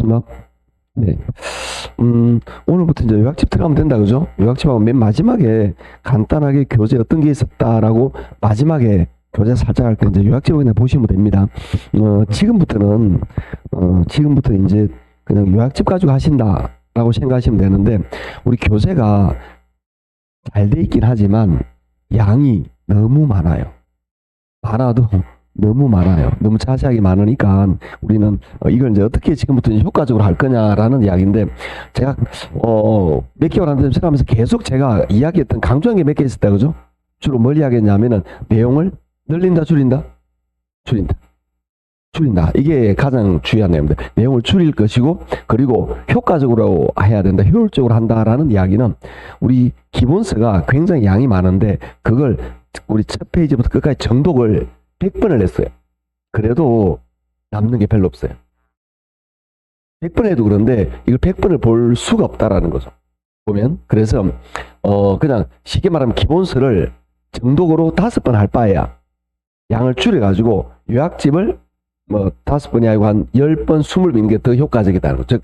반갑습니다. 네. 오늘부터 이제 요약집 들어가면 된다, 그죠? 요약집하고 맨 마지막에 간단하게 교재 어떤 게 있었다라고 마지막에 교재 살짝 할 때 이제 요약집을 그냥 보시면 됩니다. 지금부터 이제 그냥 요약집 가지고 하신다라고 생각하시면 되는데, 우리 교재가 잘 돼 있긴 하지만 양이 너무 많아요. 많아도 너무 많아요. 너무 자세하게 많으니까 우리는 이걸 이제 어떻게 지금부터 이제 효과적으로 할 거냐라는 이야기인데, 제가 몇 개월 안 되면 생각하면서 계속 제가 이야기했던 강조한 게 몇 개 있었다, 그죠? 주로 뭘 이야기했냐면은 내용을 늘린다, 줄인다, 줄인다. 이게 가장 중요한 내용입니다. 내용을 줄일 것이고, 그리고 효과적으로 해야 된다, 효율적으로 한다라는 이야기는, 우리 기본서가 굉장히 양이 많은데 그걸 우리 첫 페이지부터 끝까지 정독을 100번을 했어요. 그래도 남는 게 별로 없어요. 100번 해도 그런데 이걸 100번을 볼 수가 없다라는 거죠. 보면. 그래서 그냥 쉽게 말하면 기본서를 정독으로 5번 할 바에야 양을 줄여가지고 요약집을 5번이 아니고 한 10번, 20번 게 더 효과적이다는 거죠. 즉,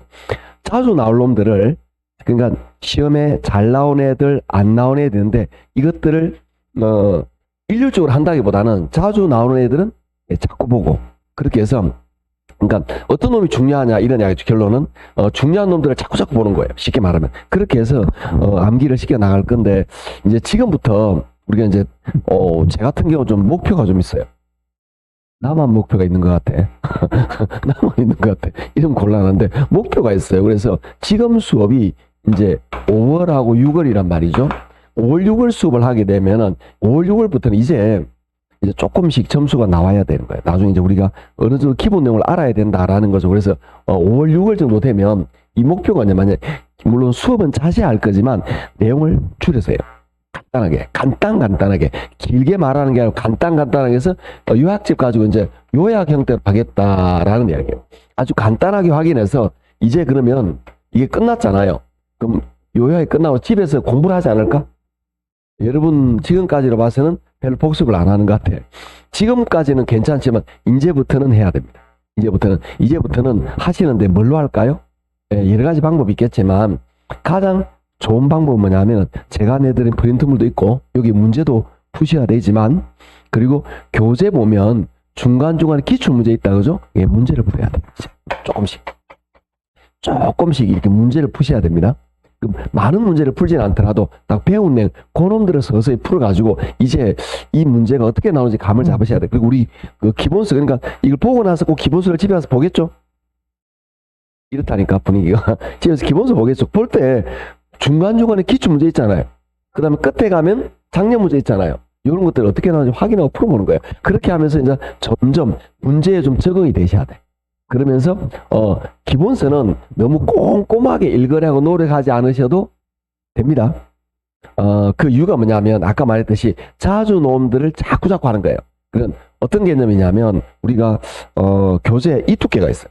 자주 나올 놈들을, 그러니까 시험에 잘 나온 애들, 안 나온 애들인데 이것들을 일률적으로 한다기보다는 자주 나오는 애들은 자꾸 보고, 그렇게 해서, 그러니까 어떤 놈이 중요하냐 이런 이야기죠. 결론은 중요한 놈들을 자꾸 보는 거예요. 쉽게 말하면. 그렇게 해서 암기를 시켜 나갈 건데, 이제 지금부터 우리가 이제 제 같은 경우 좀 목표가 좀 있어요. 나만 목표가 있는 것 같아. 나만 있는 것 같아. 이름 곤란한데 목표가 있어요. 그래서 지금 수업이 이제 5월하고 6월이란 말이죠. 5월, 6월 수업을 하게 되면은 5월, 6월부터는 이제 조금씩 점수가 나와야 되는 거예요. 나중에 이제 우리가 어느 정도 기본 내용을 알아야 된다라는 거죠. 그래서 5월, 6월 정도 되면 이 목표가 만약 물론 수업은 자세할 거지만 내용을 줄여서 해요. 간단하게 길게 말하는 게 아니고 간단하게 해서 요약집 가지고 이제 요약 형태로 하겠다라는 이야기예요. 아주 간단하게 확인해서 이제 그러면 이게 끝났잖아요. 그럼 요약이 끝나고 집에서 공부를 하지 않을까? 여러분 지금까지로 봐서는 별로 복습을 안 하는 것 같아요. 지금까지는 괜찮지만 이제부터는 해야 됩니다. 이제부터는 하시는데 뭘로 할까요? 여러 가지 방법이 있겠지만 가장 좋은 방법은 뭐냐면 제가 내드린 프린트물도 있고 여기 문제도 푸셔야 되지만, 그리고 교재 보면 중간중간에 기출문제 있다, 그죠? 예, 문제를 풀어야 돼요. 조금씩 이렇게 문제를 푸셔야 됩니다. 많은 문제를 풀지는 않더라도 딱 배운 내용 그놈들을 서서히 풀어가지고 이제 이 문제가 어떻게 나오는지 감을 잡으셔야 돼요. 그리고 우리 그 기본서, 그러니까 이걸 보고 나서 꼭 기본서를 집에 가서 보겠죠? 이렇다니까 분위기가. 집에서 기본서 보겠죠? 볼 때 중간중간에 기출문제 있잖아요. 그 다음에 끝에 가면 작년 문제 있잖아요. 이런 것들을 어떻게 나오는지 확인하고 풀어보는 거예요. 그렇게 하면서 이제 점점 문제에 좀 적응이 되셔야 돼. 그러면서 기본서는 너무 꼼꼼하게 읽으려고 노력하지 않으셔도 됩니다. 그 이유가 뭐냐면 아까 말했듯이 자주 놈들을 자꾸 하는 거예요. 그건 어떤 개념이냐면 우리가 교재에 이 두께가 있어요.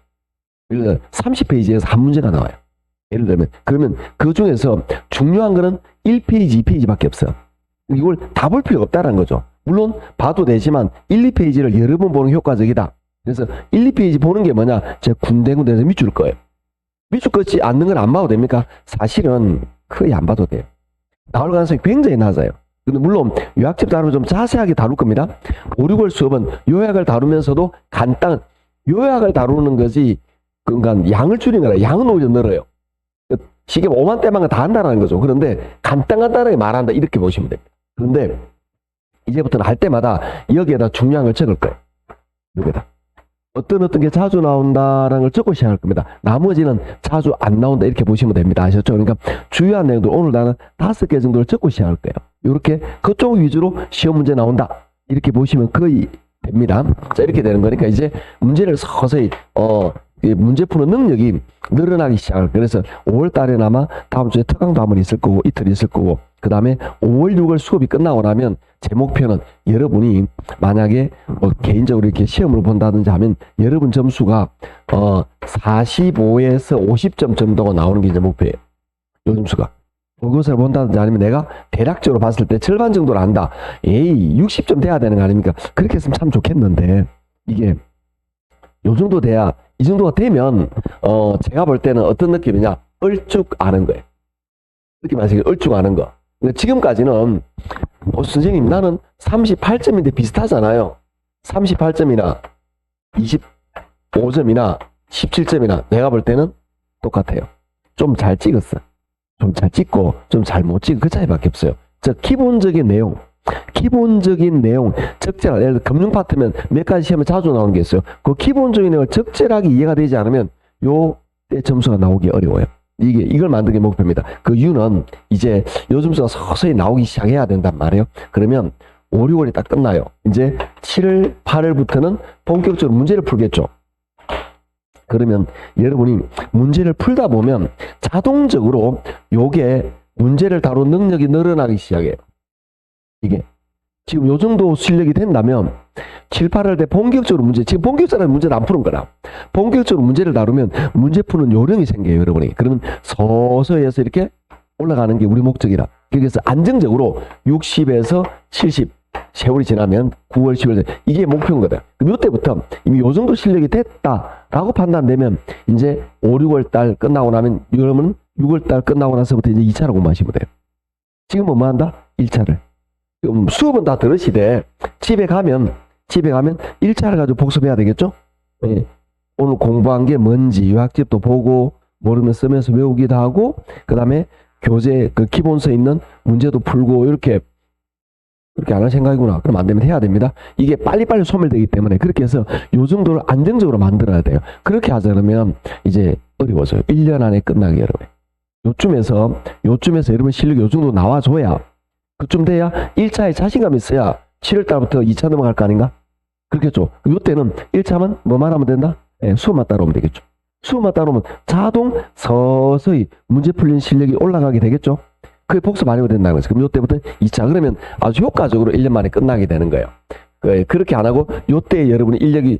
예를 들어 30페이지에서 한 문제가 나와요. 예를 들면 그러면 그 중에서 중요한 거는 1페이지, 2페이지밖에 없어요. 이걸 다 볼 필요가 없다는 거죠. 물론 봐도 되지만 1, 2페이지를 여러 번 보는 게 효과적이다. 그래서 1, 2페이지 보는 게 뭐냐? 제가 군데군데에서 밑줄 거예요. 밑줄 긋지 않는 건 안 봐도 됩니까? 사실은 거의 안 봐도 돼요. 나올 가능성이 굉장히 낮아요. 근데 물론 요약집 다루면 좀 자세하게 다룰 겁니다. 5, 6월 수업은 요약을 다루면서도 요약을 다루는 것이, 그러니까 양을 줄이는 거라. 양은 오히려 늘어요. 쉽게 5만 대만 다 한다는 거죠. 그런데 간단하게 말한다, 이렇게 보시면 됩니다. 그런데 이제부터는 할 때마다 여기에다 중요한 걸 적을 거예요. 여기에다 어떤 게 자주 나온다라는 걸 적고 시작할 겁니다. 나머지는 자주 안 나온다, 이렇게 보시면 됩니다. 아셨죠? 그러니까 주요한 내용들 오늘 나는 5개 정도를 적고 시작할 거예요. 이렇게 그쪽 위주로 시험 문제 나온다, 이렇게 보시면 거의 됩니다. 자, 이렇게 되는 거니까 이제 문제를 서서히 문제 푸는 능력이 늘어나기 시작할 거예요. 그래서 5월 달에는 아마 다음 주에 특강도 한번 있을 거고 이틀 있을 거고, 그 다음에 5월 6월 수업이 끝나고 나면 제 목표는 여러분이 만약에 개인적으로 이렇게 시험을 본다든지 하면 여러분 점수가 45에서 50점 정도가 나오는 게 이제 목표예요. 요 점수가. 모의고사를 본다든지 아니면 내가 대략적으로 봤을 때 절반 정도를 안다. 60점 돼야 되는 거 아닙니까? 그렇게 했으면 참 좋겠는데 이게 요 정도 돼야 이 정도가 되면 제가 볼 때는 어떤 느낌이냐, 얼쭉 아는 거예요. 느낌 아시겠죠? 얼쭉 아는 거. 근데 지금까지는 선생님 나는 38점인데 비슷하잖아요. 38점이나 25점이나 17점이나 내가 볼 때는 똑같아요. 좀 잘 찍었어. 좀 잘 찍고 좀 잘 못 찍은 그 차이밖에 없어요. 기본적인 내용, 적절한, 예를 들어 금융 파트면 몇 가지 시험에 자주 나오는 게 있어요. 그 기본적인 내용을 적절하게 이해가 되지 않으면 요때 점수가 나오기 어려워요. 이걸 만드는 게 목표입니다. 그 이유는 이제 요 점수가 서서히 나오기 시작해야 된단 말이에요. 그러면 5, 6월이 딱 끝나요. 이제 7월, 8월부터는 본격적으로 문제를 풀겠죠. 그러면 여러분이 문제를 풀다 보면 자동적으로 요게 문제를 다룬 능력이 늘어나기 시작해요. 이게 지금 요 정도 실력이 된다면 7, 8월 때 본격적으로 지금 본격적으로 문제를 안 푸는 거라. 본격적으로 문제를 다루면 문제 푸는 요령이 생겨요, 여러분이. 그러면 서서히 해서 이렇게 올라가는 게 우리 목적이라. 그래서 안정적으로 60에서 70 세월이 지나면 9월, 10월 이게 목표인 거다. 그럼 이때부터 이미 요 정도 실력이 됐다라고 판단되면 이제 5, 6월 달 끝나고 나면 여러분 6월 달 끝나고 나서부터 이제 2차를 공부하시면 돼요. 지금은 뭐 한다? 1차를. 수업은 다 들으시되 집에 가면 1차를 가지고 복습해야 되겠죠? 네. 오늘 공부한 게 뭔지 유학집도 보고 모르면 쓰면서 외우기도 하고 그 다음에 교재 그 기본서에 있는 문제도 풀고 이렇게 안 할 생각이구나. 그럼 안 되면 해야 됩니다. 이게 빨리빨리 소멸되기 때문에 그렇게 해서 요 정도를 안정적으로 만들어야 돼요. 그렇게 하자 그러면 이제 어려워져요. 1년 안에 끝나기 어려워요. 요쯤에서 여러분 실력이 요 정도 나와줘야 그쯤 돼야 1차에 자신감이 있어야 7월 달부터 2차 넘어갈 거 아닌가? 그렇겠죠. 요때는 1차만 뭐만 하면 된다? 네, 수업만 따라오면 되겠죠. 수업만 따라오면 자동 서서히 문제 풀리는 실력이 올라가게 되겠죠. 그게 복습 안 해도 된다는 거죠. 그럼 요때부터 2차 그러면 아주 효과적으로 1년 만에 끝나게 되는 거예요. 그렇게 안 하고 요때 여러분의 인력이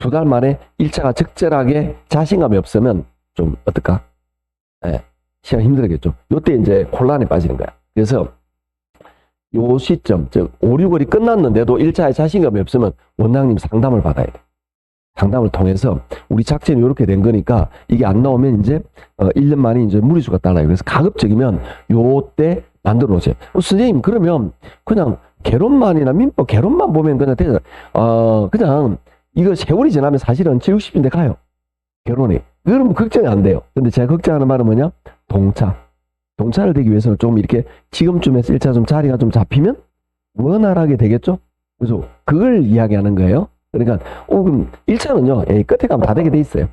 2달 만에 1차가 적절하게 자신감이 없으면 좀 어떨까? 시간 힘들겠죠. 요때 이제 혼란에 빠지는 거야. 그래서 요 시점, 즉 5, 6월이 끝났는데도 1차에 자신감이 없으면 원장님 상담을 받아야 돼. 상담을 통해서 우리 작전이 이렇게 된 거니까 이게 안 나오면 이제 1년 만에 이제 무리수가 따라요. 그래서 가급적이면 요때 만들어 놓으세요. 선생님 그러면 그냥 개론만이나 민법 개론만 보면 그냥 되잖아요. 그냥 이거 세월이 지나면 사실은 7, 60인데 가요. 개론이. 그러면 걱정이 안 돼요. 근데 제가 걱정하는 말은 뭐냐? 동차를 되기 위해서는 좀 이렇게 지금쯤에서 1차 좀 자리가 좀 잡히면 원활하게 되겠죠? 그래서 그걸 이야기하는 거예요. 그러니까 그럼 1차는요 끝에 가면 다 되게 돼 있어요.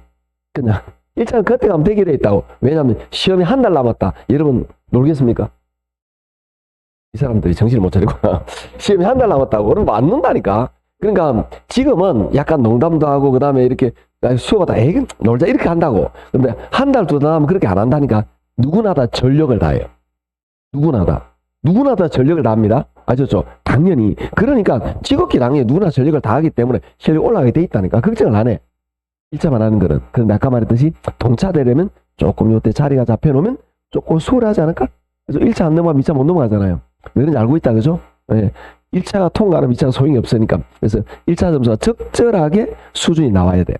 그냥 1차는 끝에 가면 되게 돼 있다고. 왜냐하면 시험이 한 달 남았다. 여러분 놀겠습니까? 이 사람들이 정신을 못 차리고 시험이 한 달 남았다고 그러면 안 논다니까. 그러니까 지금은 약간 농담도 하고 그 다음에 이렇게 수업하다 놀자 이렇게 한다고. 근데 한 달 두 달 하면 그렇게 안 한다니까. 누구나 다 전력을 다해요. 누구나 다 전력을 다합니다. 아셨죠? 당연히. 그러니까 지극히 당연히 누구나 전력을 다하기 때문에 실력이 올라가게 돼 있다니까. 걱정을 안 해. 1차만 하는 거는. 그런데 아까 말했듯이 동차되려면 조금 요때 자리가 잡혀놓으면 조금 수월하지 않을까? 그래서 1차 안 넘어가면 2차 못 넘어가잖아요. 왜 그런지 알고 있다. 그죠? 네. 1차가 통과하면 2차가 소용이 없으니까. 그래서 1차 점수가 적절하게 수준이 나와야 돼요.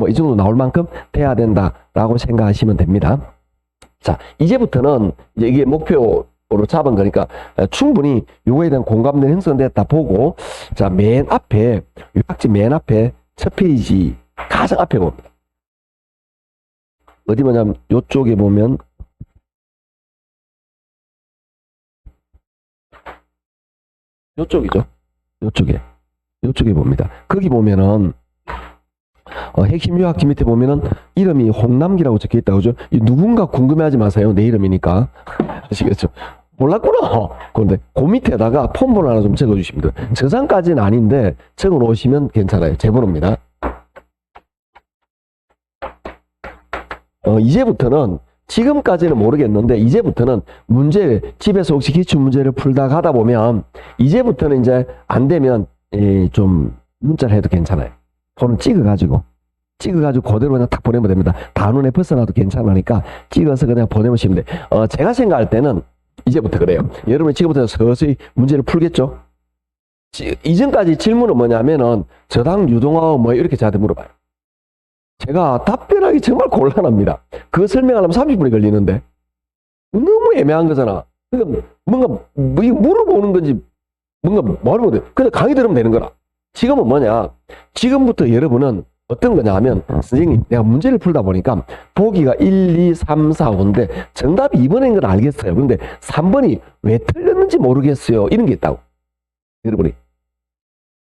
이 정도 나올 만큼 돼야 된다라고 생각하시면 됩니다. 자, 이제부터는 이제 이게 목표로 잡은 거니까 충분히 요거에 대한 공감대 형성됐다 보고, 자, 맨 앞에, 유학집 맨 앞에 첫 페이지 가장 앞에 봅니다. 어디 뭐냐면 요쪽에 보면 요쪽이죠. 요쪽에 봅니다. 거기 보면은 핵심 유학기 밑에 보면은 이름이 홍남기라고 적혀 있다. 그죠? 누군가 궁금해하지 마세요. 내 이름이니까. 아시겠죠? 몰랐구나. 그런데 그 밑에다가 폰번호 하나 좀 적어주시면 돼요. 저장까지는 아닌데 적어 놓으시면 괜찮아요. 제 번호입니다. 이제부터는 지금까지는 모르겠는데 이제부터는 집에서 혹시 기출문제를 풀다 가다 보면 이제부터는 이제 안 되면 좀 문자를 해도 괜찮아요. 폰을 찍어가지고 그대로 그냥 탁 보내면 됩니다. 단원에 벗어나도 괜찮으니까 찍어서 그냥 보내시면 돼. 제가 생각할 때는 이제부터 그래요. 여러분이 지금부터 서서히 문제를 풀겠죠? 이전까지 질문은 뭐냐면은 저당 유동하고 뭐 이렇게 저한테 물어봐요. 제가 답변하기 정말 곤란합니다. 그거 설명하려면 30분이 걸리는데 너무 애매한 거잖아. 그러니까 뭔가 뭐 이거 물어보는 건지 뭔가 뭐하는 건데 그냥 강의 들으면 되는 거라. 지금은 뭐냐? 지금부터 여러분은 어떤 거냐 하면 선생님 내가 문제를 풀다 보니까 보기가 1, 2, 3, 4, 5인데 정답이 2번인 건 알겠어요. 근데 3번이 왜 틀렸는지 모르겠어요. 이런 게 있다고. 여러분이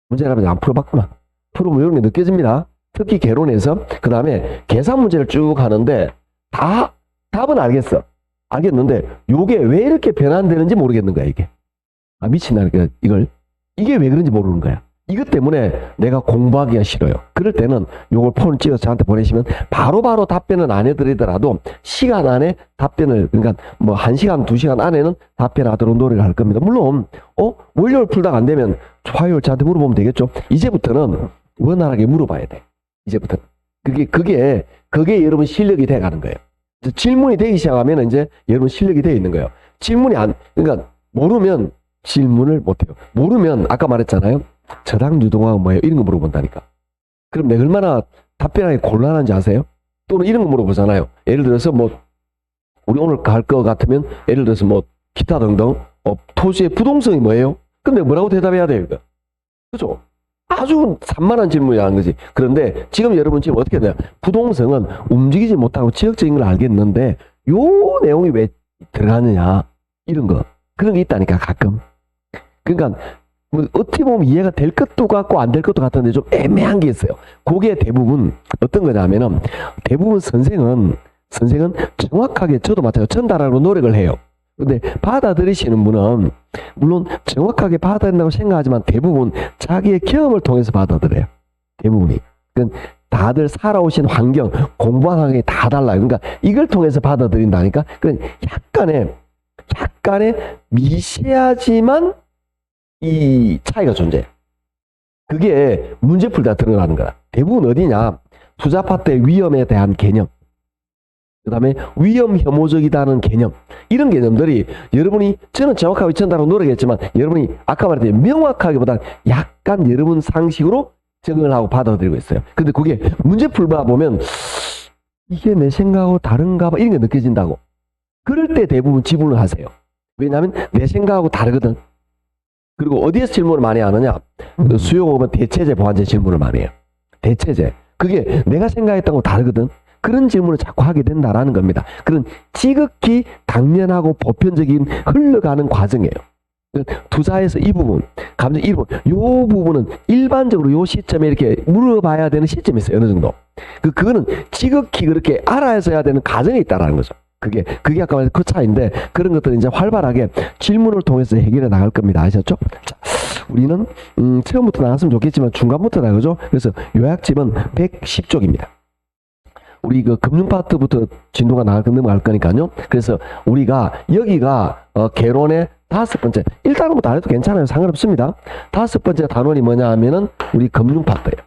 문제를 하면 안 풀어봤구나. 풀어보면 이런 게 느껴집니다. 특히 개론에서 그 다음에 계산 문제를 쭉 하는데 다 답은 알겠어. 알겠는데 요게 왜 이렇게 변환되는지 모르겠는 거야 이게. 아 미친다니까 이걸. 이게 왜 그런지 모르는 거야. 이것 때문에 내가 공부하기가 싫어요. 그럴 때는 요걸 폰을 찍어서 저한테 보내시면 바로바로 답변은 안 해드리더라도 시간 안에 답변을 그러니까 뭐 1시간 2시간 안에는 답변하도록 노력을 할 겁니다. 물론 월요일 풀다가 안 되면 화요일 저한테 물어보면 되겠죠. 이제부터는 원활하게 물어봐야 돼. 이제부터 그게 여러분 실력이 돼 가는 거예요. 질문이 되기 시작하면 이제 여러분 실력이 돼 있는 거예요. 질문이 그러니까 모르면 질문을 못 해요. 모르면 아까 말했잖아요. 저당 유동화가 뭐예요? 이런 거 물어본다니까. 그럼 내가 얼마나 답변하기 곤란한지 아세요? 또는 이런 거 물어보잖아요. 예를 들어서 뭐 우리 오늘 갈 거 같으면 예를 들어서 뭐 기타 등등 토지의 부동성이 뭐예요? 그럼 내가 뭐라고 대답해야 돼요? 이거? 그죠? 아주 산만한 질문이라는 거지. 그런데 지금 여러분 지금 어떻게 돼요? 부동성은 움직이지 못하고 지역적인 걸 알겠는데 요 내용이 왜 들어가느냐 이런 거 그런 게 있다니까 가끔. 그러니까 뭐 어떻게 보면 이해가 될 것도 같고 안 될 것도 같은데 좀 애매한 게 있어요. 그게 대부분 어떤 거냐면은 대부분 선생은 정확하게 저도 마찬가지로 전달하려고 노력을 해요. 근데 받아들이시는 분은 물론 정확하게 받아들인다고 생각하지만 대부분 자기의 경험을 통해서 받아들여요. 대부분이. 그러니까 다들 살아오신 환경, 공부한 환경이 다 달라요. 그러니까 이걸 통해서 받아들인다니까. 그러니까 약간의 미세하지만 이 차이가 존재해요. 그게 문제 풀다 드러나는 거야. 대부분 어디냐? 투자 파트의 위험에 대한 개념. 그 다음에 위험 혐오적이다는 개념. 이런 개념들이 여러분이 저는 정확하게 전달하고 노력했지만 여러분이 아까 말했듯이 명확하기보다는 약간 여러분 상식으로 적응을 하고 받아들이고 있어요. 근데 그게 문제 풀다 보면 이게 내 생각하고 다른가 봐 이런 게 느껴진다고. 그럴 때 대부분 지분을 하세요. 왜냐하면 내 생각하고 다르거든. 그리고 어디에서 질문을 많이 하느냐? 수용 오면 대체제 보완제 질문을 많이 해요. 대체제. 그게 내가 생각했던 거 다르거든. 그런 질문을 자꾸 하게 된다라는 겁니다. 그런 지극히 당연하고 보편적인 흘러가는 과정이에요. 투자에서 이 부분, 감정 이 부분, 요 부분은 일반적으로 요 시점에 이렇게 물어봐야 되는 시점이 있어요. 어느 정도. 그거는 지극히 그렇게 알아서 해야 되는 과정이 있다라는 거죠. 그게 아까 말한 그 차이인데 그런 것들은 이제 활발하게 질문을 통해서 해결해 나갈 겁니다. 아셨죠? 자, 우리는 처음부터 나갔으면 좋겠지만 중간부터 나가죠. 그래서 요약집은 110쪽입니다. 우리 그 금융 파트부터 진도가 넘어갈 거니까요. 그래서 우리가 여기가 개론의 5번째. 일단은 뭐 다 해도 괜찮아요. 상관없습니다. 5번째 단원이 뭐냐 하면은 우리 금융 파트예요.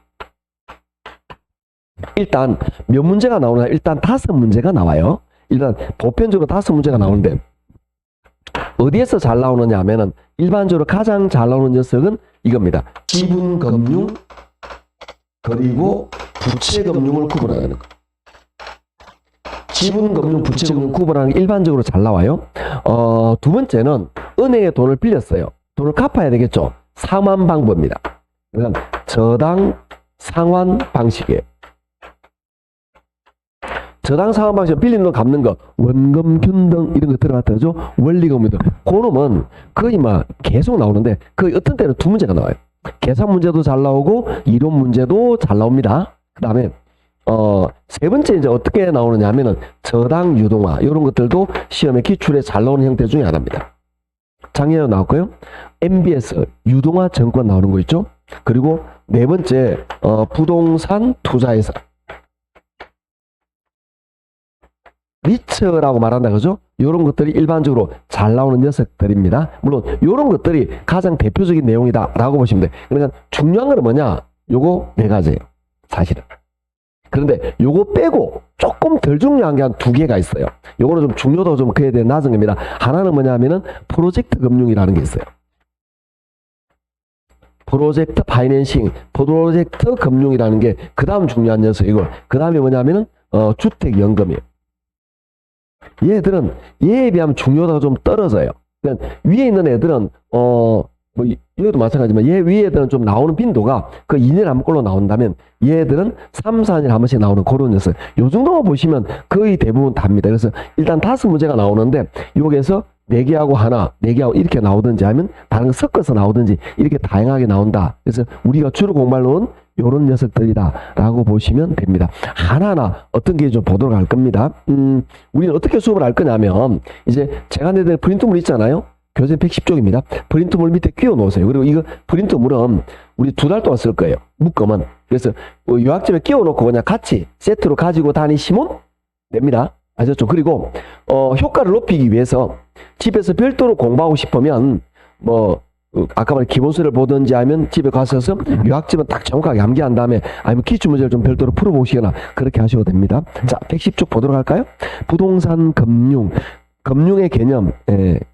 일단 몇 문제가 나오냐? 일단 5문제가 나와요. 일단 보편적으로 5문제가 나오는데 어디에서 잘 나오느냐 하면은 일반적으로 가장 잘 나오는 녀석은 이겁니다. 지분금융 그리고 부채금융을 구분하는 거. 지분금융, 부채금융 구분하는 게 일반적으로 잘 나와요. 두 번째는 은행에 돈을 빌렸어요. 돈을 갚아야 되겠죠. 상환 방법입니다. 그러니까 저당 상환 방식이에요. 저당 상환 방식, 빌린 돈 갚는 거, 원금, 균등 이런 거 들어갔다 그죠? 원리금입니다. 그놈은 거의 막 계속 나오는데 거의 어떤 때는 2문제가 나와요. 계산 문제도 잘 나오고 이론 문제도 잘 나옵니다. 그 다음에 세 번째 이제 어떻게 나오느냐 하면은 저당 유동화 이런 것들도 시험에 기출에 잘 나오는 형태 중에 하나입니다. 작년에 나왔고요. MBS 유동화 증권 나오는 거 있죠. 그리고 네 번째 부동산 투자회사 리츠라고 말한다 그죠? 이런 것들이 일반적으로 잘 나오는 녀석들입니다. 물론 이런 것들이 가장 대표적인 내용이다 라고 보시면 돼. 그러니까 중요한 건 뭐냐? 요거 4가지예요. 사실은. 그런데 요거 빼고 조금 덜 중요한 게 한 2개가 있어요. 요거는 좀 중요도가 좀 그에 대해 낮은 겁니다. 하나는 뭐냐 하면은 프로젝트 금융이라는 게 있어요. 프로젝트 파이낸싱, 프로젝트 금융이라는 게 그 다음 중요한 녀석이고, 그 다음에 뭐냐면은 주택연금이에요. 얘들은 얘에 비하면 중요도가 좀 떨어져요. 그러니까 위에 있는 애들은 뭐 여기도 마찬가지지만 얘 위에 애들은 좀 나오는 빈도가 그 2년에 한 번꼴로 나온다면 얘들은 3, 4년에 한 번씩 나오는 그런 녀석. 요 정도만 보시면 거의 대부분 답니다. 그래서 일단 5문제가 나오는데 여기에서 4개하고 하나, 4개하고 이렇게 나오든지 하면 다른 거 섞어서 나오든지 이렇게 다양하게 나온다. 그래서 우리가 주로 공부할 놈은 요런 녀석들이다 라고 보시면 됩니다. 하나하나 어떤 게 좀 보도록 할 겁니다. 우리는 어떻게 수업을 할 거냐면 이제 제가 내드린 프린트물 있잖아요. 교재 110쪽입니다. 프린트물 밑에 끼워 놓으세요. 그리고 이거 프린트물은 우리 2달 동안 쓸 거예요. 묶음은. 그래서 요약집에 끼워 놓고 그냥 같이 세트로 가지고 다니시면 됩니다. 아셨죠? 그리고 효과를 높이기 위해서 집에서 별도로 공부하고 싶으면 뭐 아까 말한 기본서를 보든지 하면 집에 가셔서 요약집은 딱 정확하게 암기한 다음에 아니면 기출문제를 좀 별도로 풀어보시거나 그렇게 하셔도 됩니다. 자, 110쪽 보도록 할까요? 부동산 금융의 개념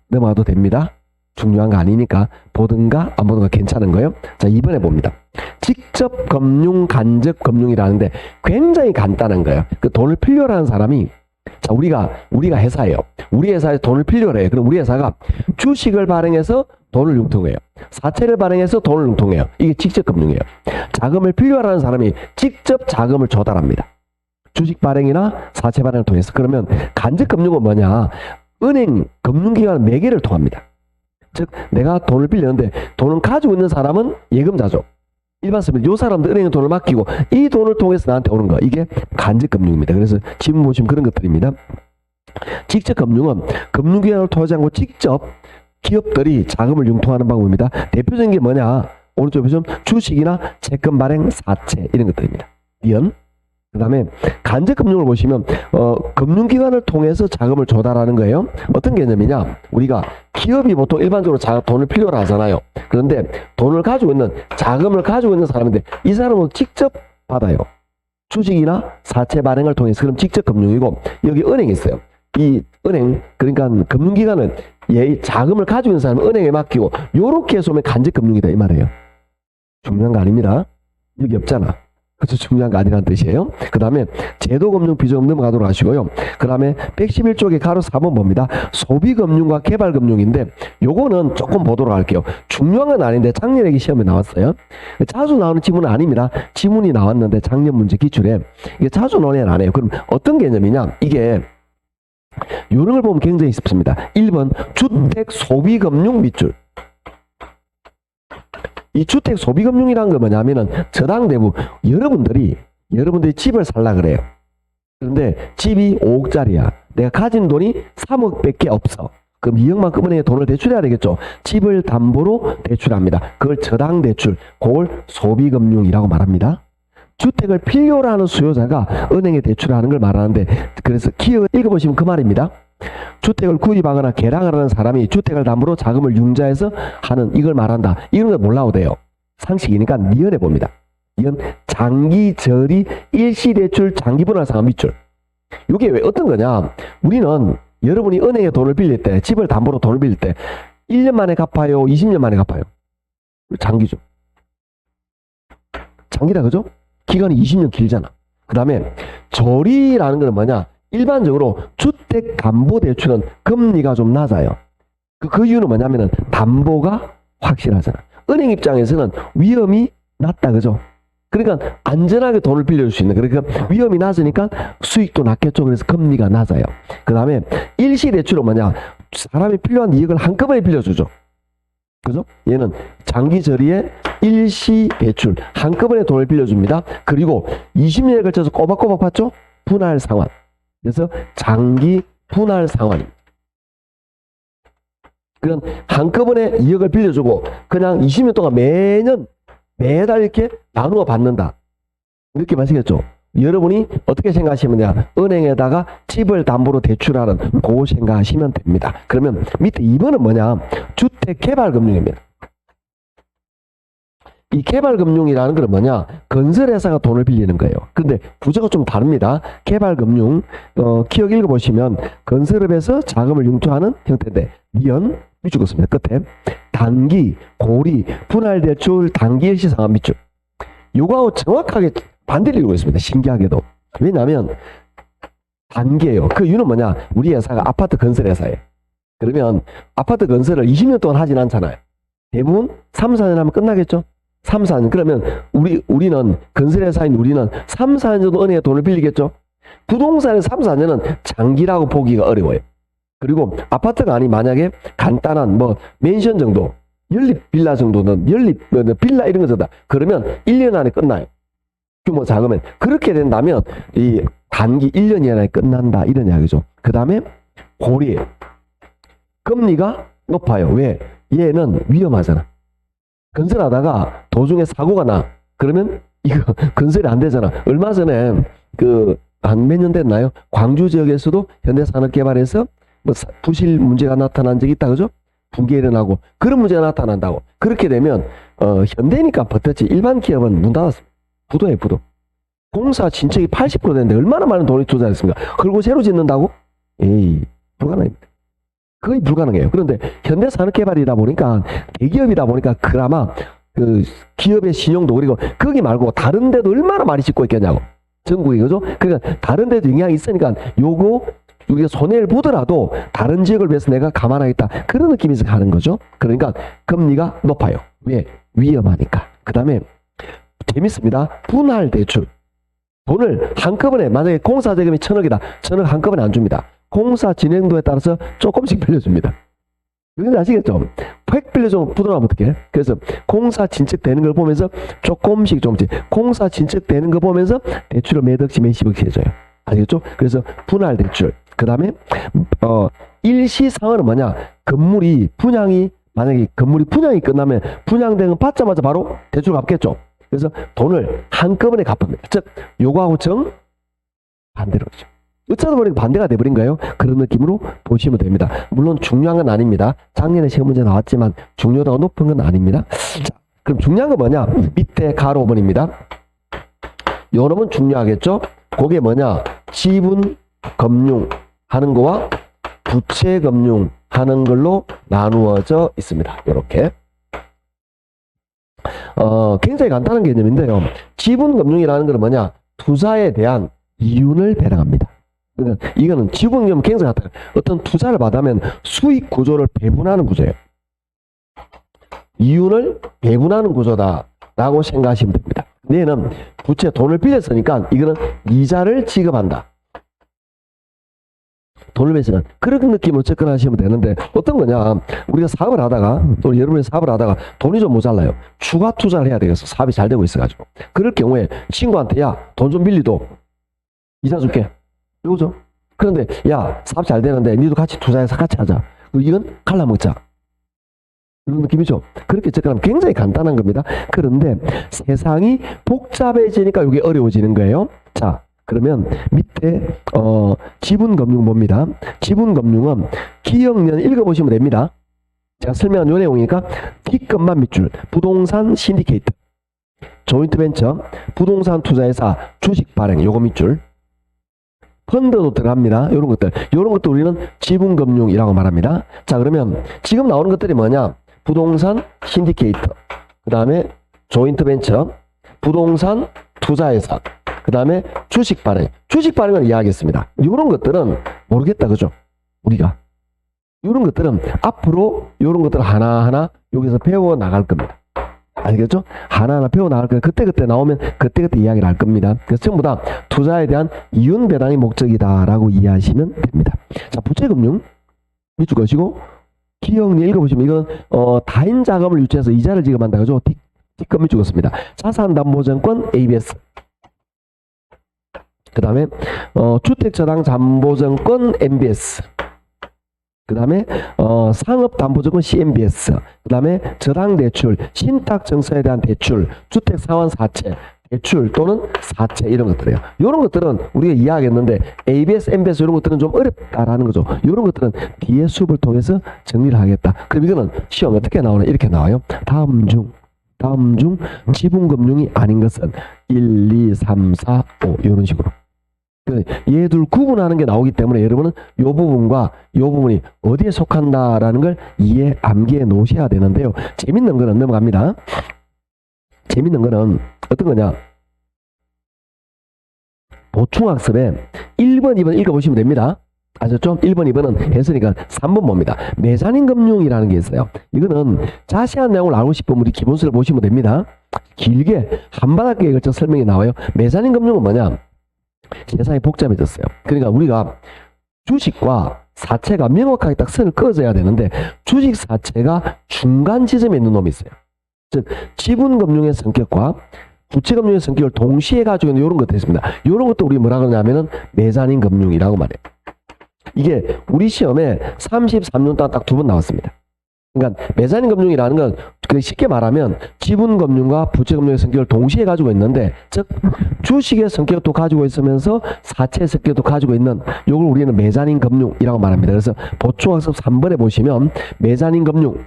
넘어가도 됩니다. 중요한 거 아니니까 보든가 안 보든가 괜찮은 거예요. 자, 이번에 봅니다. 직접 금융, 간접 금융이라는데 굉장히 간단한 거예요. 그 돈을 필요로 하는 사람이 자, 우리가 회사예요. 우리 회사에 돈을 필요로 해요. 그럼 우리 회사가 주식을 발행해서 돈을 융통해요. 사채를 발행해서 돈을 융통해요. 이게 직접 금융이에요. 자금을 필요로 하는 사람이 직접 자금을 조달합니다. 주식 발행이나 사채 발행을 통해서. 그러면 간접 금융은 뭐냐? 은행, 금융기관 4개를 통합니다. 즉 내가 돈을 빌렸는데 돈을 가지고 있는 사람은 예금자죠. 일반 사람은 요 사람도 은행에 돈을 맡기고 이 돈을 통해서 나한테 오는 거. 이게 간접 금융입니다. 그래서 지금 보시면 그런 것들입니다. 직접 금융은 금융기관을 통하지 않고 직접 기업들이 자금을 융통하는 방법입니다. 대표적인 게 뭐냐? 오른쪽 보시면 주식이나 채권 발행, 사채 이런 것들입니다. 그 다음에 간접 금융을 보시면 금융기관을 통해서 자금을 조달하는 거예요. 어떤 개념이냐? 우리가 기업이 보통 일반적으로 돈을 필요로 하잖아요. 그런데 돈을 가지고 있는 자금을 가지고 있는 사람인데 이 사람은 직접 받아요. 주식이나 사채 발행을 통해서. 그럼 직접 금융이고 여기 은행이 있어요. 이 은행 그러니까 금융기관은 자금을 가지고 있는 사람은 은행에 맡기고 요렇게 해서 오면 간접 금융이다 이 말이에요. 중요한 거 아닙니다. 여기 없잖아. 그래서 중요한 거 아니라는 뜻이에요. 그 다음에 제도금융, 비조금 넘어가도록 하시고요. 그 다음에 111쪽에 가로 4번 봅니다. 소비금융과 개발금융인데 요거는 조금 보도록 할게요. 중요한 건 아닌데 작년에 시험에 나왔어요. 자주 나오는 지문은 아닙니다. 지문이 나왔는데 작년 문제 기출에 이게 자주 논의는 안 해요. 그럼 어떤 개념이냐? 이게 요런 걸 보면 굉장히 쉽습니다. 1번 주택 소비금융 밑줄. 이 주택 소비금융이라는 건 뭐냐면은 저당대부 여러분들이 집을 살라 그래요. 그런데 집이 5억짜리야. 내가 가진 돈이 3억밖에 없어. 그럼 2억만큼 은행에 돈을 대출해야 되겠죠. 집을 담보로 대출합니다. 그걸 저당대출, 그걸 소비금융이라고 말합니다. 주택을 필요로 하는 수요자가 은행에 대출하는 걸 말하는데 그래서 키워드 읽어보시면 그 말입니다. 주택을 구입하거나 개량을 하는 사람이 주택을 담보로 자금을 융자해서 하는 이걸 말한다. 이런 걸 몰라도 돼요. 상식이니까 니은해 봅니다. 이건 장기저리 일시대출 장기분할상환 밑줄. 이게 왜 어떤 거냐? 우리는 여러분이 은행에 돈을 빌릴 때 집을 담보로 돈을 빌릴 때 1년 만에 갚아요? 20년 만에 갚아요? 장기죠. 장기다 그죠? 기간이 20년 길잖아. 그 다음에 저리라는 건 뭐냐? 일반적으로 주택담보대출은 금리가 좀 낮아요. 그 이유는 뭐냐면은 담보가 확실하잖아. 은행 입장에서는 위험이 낮다 그죠? 그러니까 안전하게 돈을 빌려줄 수 있는, 그러니까 위험이 낮으니까 수익도 낮겠죠. 그래서 금리가 낮아요. 그 다음에 일시대출은 뭐냐? 사람이 필요한 이익을 한꺼번에 빌려주죠. 그죠? 얘는 장기저리에 일시대출 한꺼번에 돈을 빌려줍니다. 그리고 20년에 걸쳐서 꼬박꼬박 받죠? 분할상환. 그래서 장기 분할상환입니다. 그럼 한꺼번에 2억을 빌려주고 그냥 20년 동안 매달 이렇게 나누어 받는다. 이렇게 마시겠죠? 여러분이 어떻게 생각하시면 돼요? 은행에다가 집을 담보로 대출하는 그거 생각하시면 됩니다. 그러면 밑에 2번은 뭐냐? 주택개발금융입니다. 이 개발금융이라는 건 뭐냐? 건설회사가 돈을 빌리는 거예요. 근데 구조가 좀 다릅니다. 개발금융, 기억 읽어보시면 건설업에서 자금을 융투하는 형태인데, 밑줄 긋습니다. 끝에 단기, 고리, 분할대출, 단기 일시 상환 밑줄. 요거하고 정확하게 반대를 이루고 있습니다. 신기하게도. 왜냐하면 단계예요. 그 이유는 뭐냐? 우리 회사가 아파트 건설 회사예요. 그러면 아파트 건설을 20년 동안 하진 않잖아요. 대부분 3, 4년 하면 끝나겠죠? 3, 4년. 그러면 우리는 건설 회사인 우리는 3, 4년 정도 은행에 돈을 빌리겠죠? 부동산의 3, 4년은 장기라고 보기가 어려워요. 그리고 아파트가 아니 만약에 간단한 뭐 맨션 정도, 연립 빌라 정도는 연립 빌라 이런 거다. 그러면 1년 안에 끝나요. 규모 작으면. 그렇게 된다면 이 단기 1년 이내에 끝난다 이런 이야기죠. 그 다음에 고리예요. 금리가 높아요. 왜? 얘는 위험하잖아. 건설하다가 도중에 사고가 나. 그러면 이거 건설이 안 되잖아. 얼마 전에 한 몇 년 됐나요? 광주 지역에서도 현대산업개발에서 뭐 부실 문제가 나타난 적이 있다 그죠? 붕괴 일어나고 그런 문제가 나타난다고. 그렇게 되면 현대니까 버텼지. 일반 기업은 문 닫았습니다. 부도예요, 부도. 공사 진척이 80% 되는데 얼마나 많은 돈이 투자했습니까? 그리고 새로 짓는다고? 에이, 불가능합니다. 거의 불가능해요. 그런데 현대산업개발이다 보니까 대기업이다 보니까 그나마 그 기업의 신용도 그리고 거기 말고 다른 데도 얼마나 많이 짓고 있겠냐고. 전국이 그죠? 그러니까 다른 데도 영향이 있으니까 요거 우리가 손해를 보더라도 다른 지역을 위해서 내가 감안하겠다. 그런 느낌에서 가는 거죠. 그러니까 금리가 높아요. 왜? 위험하니까. 그 다음에 재밌습니다. 분할 대출. 돈을 한꺼번에 만약에 공사 자금이 1,000억이다. 1,000억 한꺼번에 안 줍니다. 공사 진행도에 따라서 조금씩 빌려줍니다. 여러분 아시겠죠? 획 빌려주면 부도나면 어떡해? 그래서 공사 진척되는 걸 보면서 조금씩 공사 진척되는 거 보면서 대출을 몇 억씩 몇십억씩 해줘요. 알겠죠? 그래서 분할 대출. 그 다음에 일시상환은 뭐냐? 만약에 건물이 분양이 끝나면 분양된 거 받자마자 바로 대출 갚겠죠? 그래서 돈을 한꺼번에 갚습니다. 즉 요거하고 정 반대로 그죠. 어쩌다 보니까 반대가 돼버린 거예요. 그런 느낌으로 보시면 됩니다. 물론 중요한 건 아닙니다. 작년에 시험 문제 나왔지만 중요도가 높은 건 아닙니다. 자, 그럼 중요한 건 뭐냐? 밑에 가로 5번입니다. 요 놈은 중요하겠죠? 그게 뭐냐? 지분금융 하는 거와 부채금융 하는 걸로 나누어져 있습니다. 이렇게. 굉장히 간단한 개념인데요. 지분금융이라는 건 뭐냐? 투자에 대한 이윤을 배당합니다. 그러니까 이거는 지분금융 굉장히 간단해요. 어떤 투자를 받으면 수익 구조를 배분하는 구조예요. 이윤을 배분하는 구조다라고 생각하시면 됩니다. 얘는 부채 돈을 빌렸으니까 이거는 이자를 지급한다. 돈을 빌렸으니까 그런 느낌으로 접근하시면 되는데 어떤 거냐? 우리가 사업을 하다가 또 여러분이 사업을 하다가 돈이 좀 모자라요. 추가 투자를 해야 되겠어. 사업이 잘 되고 있어가지고. 그럴 경우에 친구한테 야, 돈 좀 빌리도 이자 줄게. 이거죠. 그런데 야, 사업 잘 되는데 니도 같이 투자해서 같이 하자. 이건 갈라먹자. 이런 느낌이죠. 그렇게 접근하면 굉장히 간단한 겁니다. 그런데 세상이 복잡해지니까 이게 어려워지는 거예요. 자, 그러면 밑에 지분금융 봅니다. 지분금융은 기억년 읽어보시면 됩니다. 제가 설명한 요 내용이니까 뒷것만 밑줄. 부동산 신디케이트, 조인트벤처, 부동산 투자회사, 주식 발행 요거 밑줄. 펀드도 들어갑니다. 이런 것들 우리는 지분금융이라고 말합니다. 자, 그러면 지금 나오는 것들이 뭐냐? 부동산 신디케이트, 그 다음에 조인트벤처, 부동산 투자회사, 그 다음에 주식 발행. 주식 발행을 이야기했습니다. 이런 것들은 모르겠다, 그죠? 우리가 이런 것들은 앞으로 이런 것들 하나하나 여기서 배워 나갈 겁니다. 알겠죠? 하나하나 배워 나갈 거예요. 그때그때 나오면 그때그때 이야기를 할 겁니다. 그래서 전부 다 투자에 대한 이윤 배당이 목적이다라고 이해하시면 됩니다. 자, 부채금융 밑줄 것이고 기억리 읽어보시면 이건 다인 자금을 유치해서 이자를 지급한다, 그죠? 뒷것 밑줄 것입니다. 자산담보증권 ABS, 그 다음에 주택저당담보증권 MBS, 그 다음에 상업담보증권 CMBS, 그 다음에 저당대출, 신탁증서에 대한 대출, 주택상환사채 대출 또는 사채 이런 것들이에요. 이런 것들은 우리가 이해하겠는데 ABS, MBS 이런 것들은 좀 어렵다라는 거죠. 이런 것들은 뒤에 수업을 통해서 정리를 하겠다. 그럼 이거는 시험 어떻게 나오나? 이렇게 나와요. 다음 중 지분금융이 아닌 것은 1, 2, 3, 4, 5 이런 식으로. 얘 둘 구분하는 게 나오기 때문에 여러분은 이 부분과 이 부분이 어디에 속한다라는 걸 암기해 놓으셔야 되는데요. 재밌는 거는 넘어갑니다. 재밌는 거는 어떤 거냐? 보충학습에 1번, 2번 읽어보시면 됩니다. 아셨죠? 1번, 2번은 했으니까 3번 봅니다. 메자닌 금융이라는 게 있어요. 이거는 자세한 내용을 알고 싶으면 우리 기본서를 보시면 됩니다. 길게 한 바닥에 걸쳐 설명이 나와요. 메자닌 금융은 뭐냐? 세상이 복잡해졌어요. 그러니까 우리가 주식과 사채가 명확하게 딱 선을 그어져야 되는데 주식 사채가 중간 지점에 있는 놈이 있어요. 즉 지분금융의 성격과 부채금융의 성격을 동시에 가지고 있는 이런 것들이 있습니다. 이런 것도 우리 뭐라 그러냐면은 메자닌 금융이라고 말해요. 이게 우리 시험에 33년 동안 딱 2번 나왔습니다. 그러니까 메자닌 금융이라는 건 쉽게 말하면 지분금융과 부채금융의 성격을 동시에 가지고 있는데, 즉 주식의 성격도 가지고 있으면서 사채의 성격도 가지고 있는 이걸 우리는 메자닌 금융이라고 말합니다. 그래서 보충학습 3번에 보시면 메자닌 금융,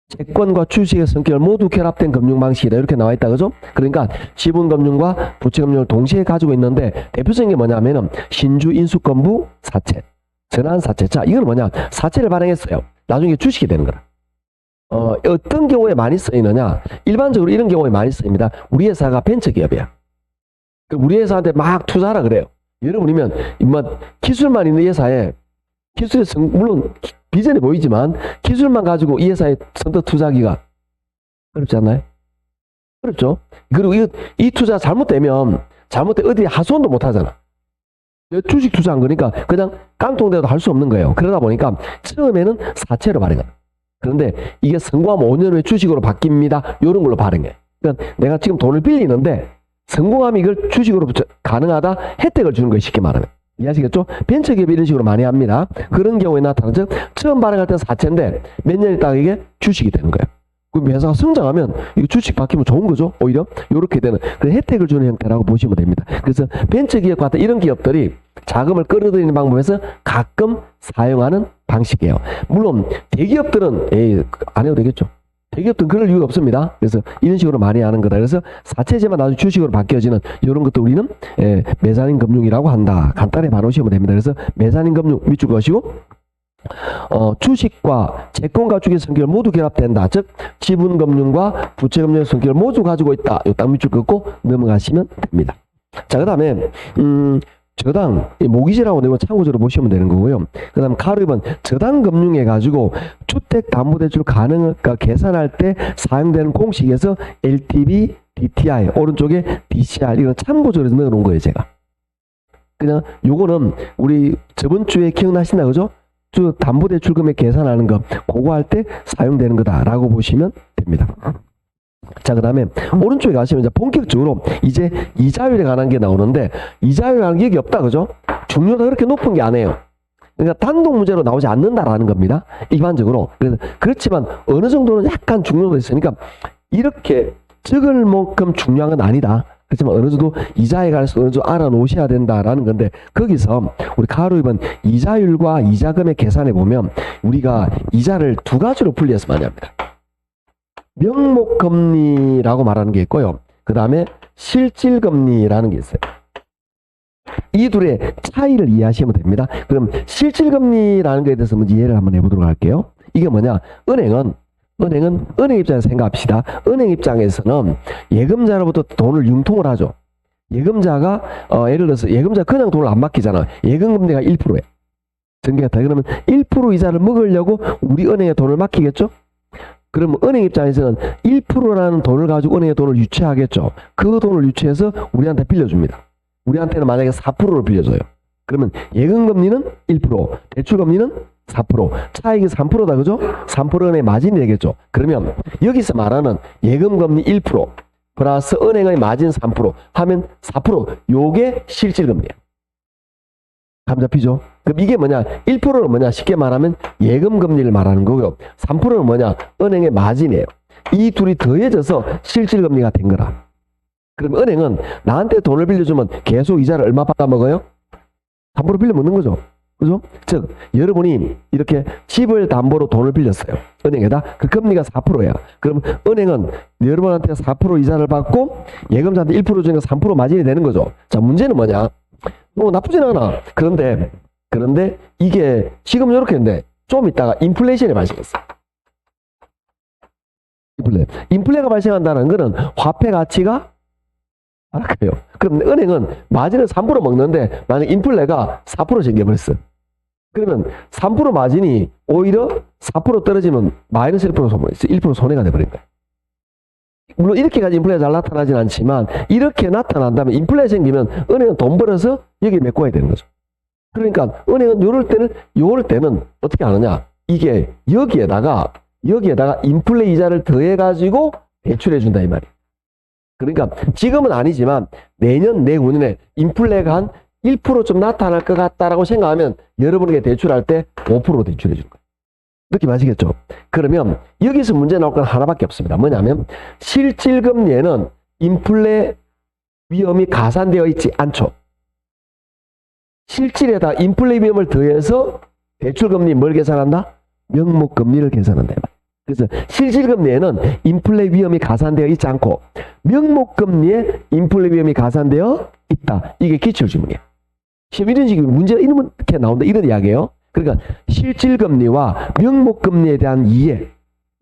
채권과 주식의 성격을 모두 결합된 금융 방식이다 이렇게 나와 있다, 그죠? 그러니까 지분금융과 부채금융을 동시에 가지고 있는데 대표적인 게 뭐냐면은 신주 인수권부 사채, 전환사채. 자, 이건 뭐냐? 사채를 발행했어요. 나중에 주식이 되는 거라. 어떤 경우에 많이 쓰이느냐? 일반적으로 이런 경우에 많이 쓰입니다. 우리 회사가 벤처기업이야. 우리 회사한테 막 투자하라 그래요. 여러분이면 기술만 있는 회사에 기술의 물론 비전이 보이지만 기술만 가지고 이 회사에 선뜻 투자하기가 어렵지 않나요? 어렵죠. 그리고 이 투자 잘못돼 어디 하소연도 못 하잖아. 주식 투자한 거니까 그냥 깡통대도 할 수 없는 거예요. 그러다 보니까 처음에는 사채로 발행한다. 그런데 이게 성공하면 5년 후에 주식으로 바뀝니다. 이런 걸로 발행해. 그러니까 내가 지금 돈을 빌리는데 성공하면 이걸 주식으로 가능하다 혜택을 주는 거예요. 쉽게 말하면. 이해하시겠죠? 벤처기업이 이런 식으로 많이 합니다. 그런 경우에 나타나는, 즉 처음 발행할 때는 사채인데 몇 년 있다가 이게 주식이 되는 거예요. 그럼 회사가 성장하면 이거 주식 바뀌면 좋은 거죠. 오히려 이렇게 되는 그 혜택을 주는 형태라고 보시면 됩니다. 그래서 벤처기업 같은 이런 기업들이 자금을 끌어들이는 방법에서 가끔 사용하는 방식이에요. 물론 대기업들은 안 해도 되겠죠. 대기업들은 그럴 이유가 없습니다. 그래서 이런 식으로 많이 하는 거다. 그래서 사채지만 나중에 주식으로 바뀌어지는 이런 것도 우리는 메자닌 금융이라고 한다. 간단히 봐놓으시면 됩니다. 그래서 메자닌 금융 밑줄 것이고, 주식과 채권과 주식의 성격을 모두 결합된다. 즉 지분금융과 부채금융의 성격을 모두 가지고 있다. 요 딱 밑줄 긋고 넘어가시면 됩니다. 자, 그 다음에 저당, 모기지라고 내고 참고적으로 보시면 되는 거고요. 그 다음 가로 2번 저당금융 해가지고 주택담보대출 가능할까 계산할 때 사용되는 공식에서 LTV, DTI, 오른쪽에 DCR 이런 참고적으로 넣어놓은 거예요, 제가. 그냥 요거는 우리 저번 주에 기억나시나, 그죠? 담보대출 금액 계산하는 거 그거 할 때 사용되는 거다라고 보시면 됩니다. 자, 그 다음에 오른쪽에 가시면 이제 본격적으로 이제 이자율에 관한 게 나오는데, 이자율이라는 게 여기 없다, 그죠? 중요도가 그렇게 높은 게 아니에요. 그러니까 단독 문제로 나오지 않는다라는 겁니다. 일반적으로. 그렇지만 어느 정도는 약간 중요도가 있으니까 이렇게 적을 만큼 중요한 건 아니다. 그렇지만 어느 정도 이자에 관해서 어느 정도 알아놓으셔야 된다라는 건데, 거기서 우리 가로 2번 이자율과 이자금액 계산해 보면 우리가 이자를 두 가지로 분리해서 많이 합니다. 명목금리라고 말하는 게 있고요. 그 다음에 실질금리라는 게 있어요. 이 둘의 차이를 이해하시면 됩니다. 그럼 실질금리라는 것에 대해서 먼저 이해를 한번 해보도록 할게요. 이게 뭐냐? 은행 입장에서 생각합시다. 은행 입장에서는 예금자로부터 돈을 융통을 하죠. 예금자가 예를 들어서 예금자 그냥 돈을 안 맡기잖아. 예금금리가 1%에 전개했다. 그러면 1% 이자를 먹으려고 우리 은행에 돈을 맡기겠죠? 그러면 은행 입장에서는 1%라는 돈을 가지고 은행에 돈을 유치하겠죠. 그 돈을 유치해서 우리한테 빌려줍니다. 우리한테는 만약에 4%를 빌려줘요. 그러면 예금금리는 1%, 대출금리는 4%, 차익이 3%다, 그죠? 3% 은행의 마진이 되겠죠. 그러면 여기서 말하는 예금금리 1% 플러스 은행의 마진 3% 하면 4%, 요게 실질금리야. 감 잡히죠? 그럼 이게 뭐냐? 1%는 뭐냐? 쉽게 말하면 예금금리를 말하는 거고요. 3%는 뭐냐? 은행의 마진이에요. 이 둘이 더해져서 실질금리가 된 거라. 그럼 은행은 나한테 돈을 빌려주면 계속 이자를 얼마 받아먹어요? 3% 빌려 먹는 거죠. 그죠? 즉 여러분이 이렇게 집을 담보로 돈을 빌렸어요. 은행에다. 그 금리가 4%야. 그럼 은행은 여러분한테 4% 이자를 받고 예금자한테 1% 주니까 3% 마진이 되는 거죠. 자, 문제는 뭐냐? 뭐 나쁘진 않아. 그런데 이게 지금 이렇게 했는데 좀 있다가 인플레이션이 발생했어. 인플레가 발생한다는 거는 화폐 가치가 하락해요. 그럼 은행은 마진을 3% 먹는데 만약 인플레가 4% 생겨버렸어. 그러면 3% 마진이 오히려 4% 떨어지면 마이너스 1% 손해가 돼버린 거야. 물론 이렇게까지 인플레가 잘 나타나진 않지만 이렇게 나타난다면 인플레가 생기면 은행은 돈 벌어서 여기 메꿔야 되는 거죠. 그러니까 은행은 요럴 때는 어떻게 하느냐. 이게 여기에다가 인플레 이자를 더해가지고 대출해준다 이 말이에요. 그러니까 지금은 아니지만 내년, 내후년에 인플레가 한 1% 좀 나타날 것 같다라고 생각하면 여러분에게 대출할 때 5% 대출해 주는 거예요. 느낌 아시겠죠? 그러면 여기서 문제 나올 건 하나밖에 없습니다. 뭐냐면 실질금리에는 인플레 위험이 가산되어 있지 않죠. 실질에다 인플레 위험을 더해서 대출금리 뭘 계산한다? 명목금리를 계산한다. 그래서 실질금리에는 인플레 위험이 가산되어 있지 않고 명목금리에 인플레 위험이 가산되어 있다. 이게 기출지문이에요. 시험 이런 식으로 문제가 이렇게 나온다. 이런 이야기예요. 그러니까 실질금리와 명목금리에 대한 이해,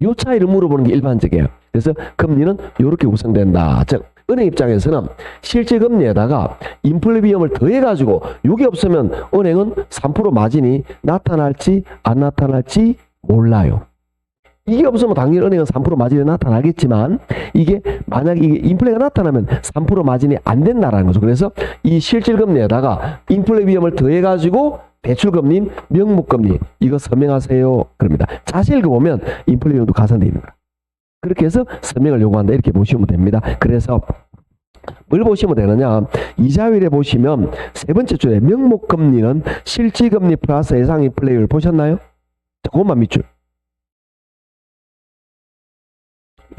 요 차이를 물어보는 게 일반적이에요. 그래서 금리는 이렇게 구성된다. 즉 은행 입장에서는 실질금리에다가 인플레 위험을 더해가지고 이게 없으면 은행은 3% 마진이 나타날지 안 나타날지 몰라요. 이게 없으면 당연히 은행은 3% 마진이 나타나겠지만 이게 만약에 이게 인플레가 나타나면 3% 마진이 안 된다라는 거죠. 그래서 이 실질금리에다가 인플레 위험을 더해가지고 대출금리, 명목금리 이거 서명하세요. 그럽니다. 자세히 읽어보면 인플레 위험도 가산되어 있는 거야. 그렇게 해서 서명을 요구한다. 이렇게 보시면 됩니다. 그래서 뭘 보시면 되느냐. 이자율에 보시면 세 번째 줄에 명목금리는 실질금리 플러스 예상 인플레이율 보셨나요? 그것만 밑줄.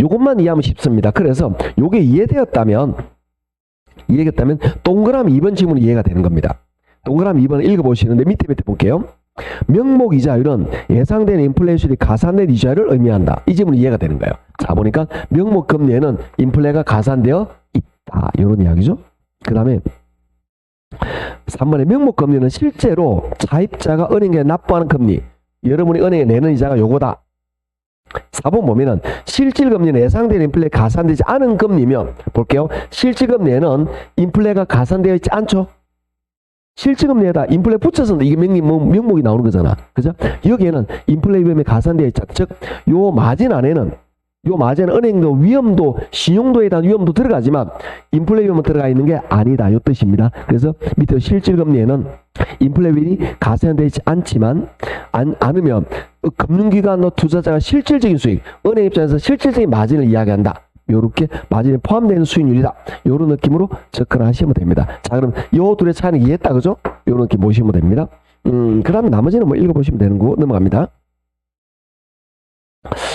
요것만 이해하면 쉽습니다. 그래서 요게 이해되었다면 동그라미 2번 지문이 이해가 되는 겁니다. 동그라미 2번을 읽어보시는데 밑에 볼게요. 명목 이자율은 예상된 인플레이션이 가산된 이자율을 의미한다. 이 지문이 이해가 되는 거예요. 자 보니까 명목 금리에는 인플레가 가산되어 있다. 이런 이야기죠. 그 다음에 3번에 명목 금리는 실제로 차입자가 은행에 납부하는 금리. 여러분이 은행에 내는 이자가 요거다. 4번 보면은 실질금리는 예상된 인플레 가산되지 않은 금리면 볼게요. 실질금리에는 인플레가 가산되어 있지 않죠. 실질금리에다 인플레 붙여서 이게 명목이 나오는 거잖아. 그죠? 여기에는 인플레 위험이 가산되어 있지 않죠. 즉, 요 마진 안에는 은행도 위험도, 신용도에 대한 위험도 들어가지만 인플레 위험은 들어가 있는 게 아니다. 요 뜻입니다. 그래서 밑에 실질금리에는 인플레 위험이 가산되어 있지 않으면 금융기관과 투자자가 실질적인 수익, 은행 입장에서 실질적인 마진을 이야기한다. 요렇게 마진에 포함되는 수익률이다. 요런 느낌으로 접근하시면 됩니다. 자, 그럼 요 둘의 차이는 이해했다. 그죠? 요런 느낌 보시면 됩니다. 그 다음에 나머지는 뭐 읽어보시면 되는 거 넘어갑니다.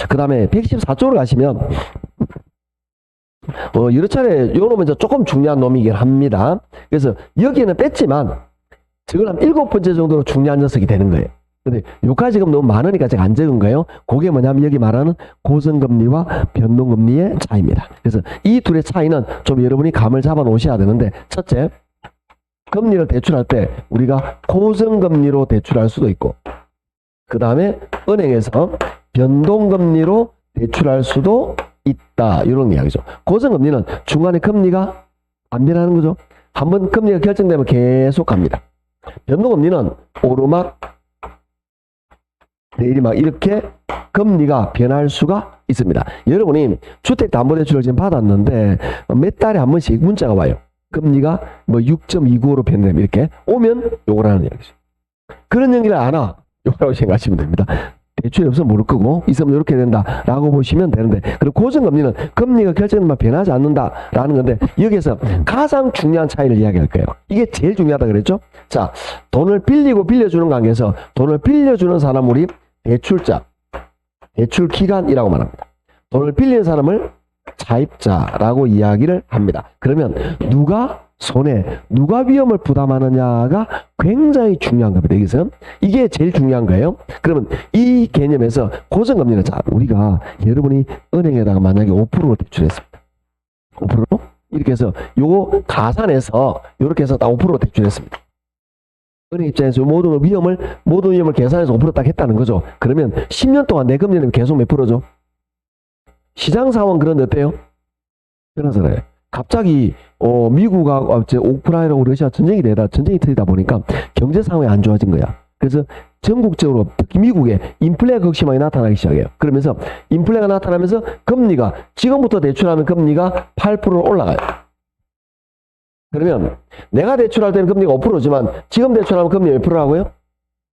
그 다음에 114쪽으로 가시면 여러 차례 요 놈은 조금 중요한 놈이긴 합니다. 그래서 여기에는 뺐지만 저걸 한 7번째 정도로 중요한 녀석이 되는 거예요. 근데 요까지 지금 너무 많으니까 제가 안 적은 거예요. 그게 뭐냐면 여기 말하는 고정금리와 변동금리의 차이입니다. 그래서 이 둘의 차이는 좀 여러분이 감을 잡아 놓으셔야 되는데, 첫째, 금리를 대출할 때 우리가 고정금리로 대출할 수도 있고, 그 다음에 은행에서 변동금리로 대출할 수도 있다. 이런 이야기죠. 고정금리는 중간에 금리가 안 변하는 거죠. 한번 금리가 결정되면 계속 갑니다. 변동금리는 오르막 내리막 이렇게 금리가 변할 수가 있습니다. 여러분이 주택담보대출을 지금 받았는데 몇 달에 한 번씩 문자가 와요. 금리가 뭐 6.29로 변되면 이렇게 오면 요거라는 이야기죠. 그런 얘기를 안 와. 요거라고 생각하시면 됩니다. 대출이 없으면 모를 거고 있으면 이렇게 된다라고 보시면 되는데, 그리고 고정금리는 금리가 결정되면 변하지 않는다라는 건데, 여기에서 가장 중요한 차이를 이야기할 거예요. 이게 제일 중요하다 그랬죠? 자, 돈을 빌리고 빌려주는 관계에서 돈을 빌려주는 사람 우리 대출자, 대출기관이라고 말합니다. 돈을 빌리는 사람을 차입자라고 이야기를 합니다. 그러면 누가 손해, 누가 위험을 부담하느냐가 굉장히 중요한 겁니다. 여기서 이게 제일 중요한 거예요. 그러면 이 개념에서 고정금리는, 자, 우리가 여러분이 은행에다가 만약에 5%로 대출했습니다. 5%로 이렇게 해서 요거 가산해서 요렇게 해서 딱 5% 대출했습니다. 은행 입장에서 모든 위험을 계산해서 5% 딱 했다는 거죠. 그러면 10년 동안 내 금리는 계속 몇 프로죠? 시장 상황 그런데 어때요? 그러잖아요. 갑자기 미국하고 우크라이나하고 러시아 전쟁이 터지다 보니까 경제 상황이 안 좋아진 거야. 그래서 전국적으로 특히 미국에 인플레가 극심하게 나타나기 시작해요. 그러면서 인플레가 나타나면서 금리가 지금부터 대출하면 금리가 8%로 올라가요. 그러면 내가 대출할 때는 금리가 5%지만 지금 대출하면 금리 몇 프로라고요?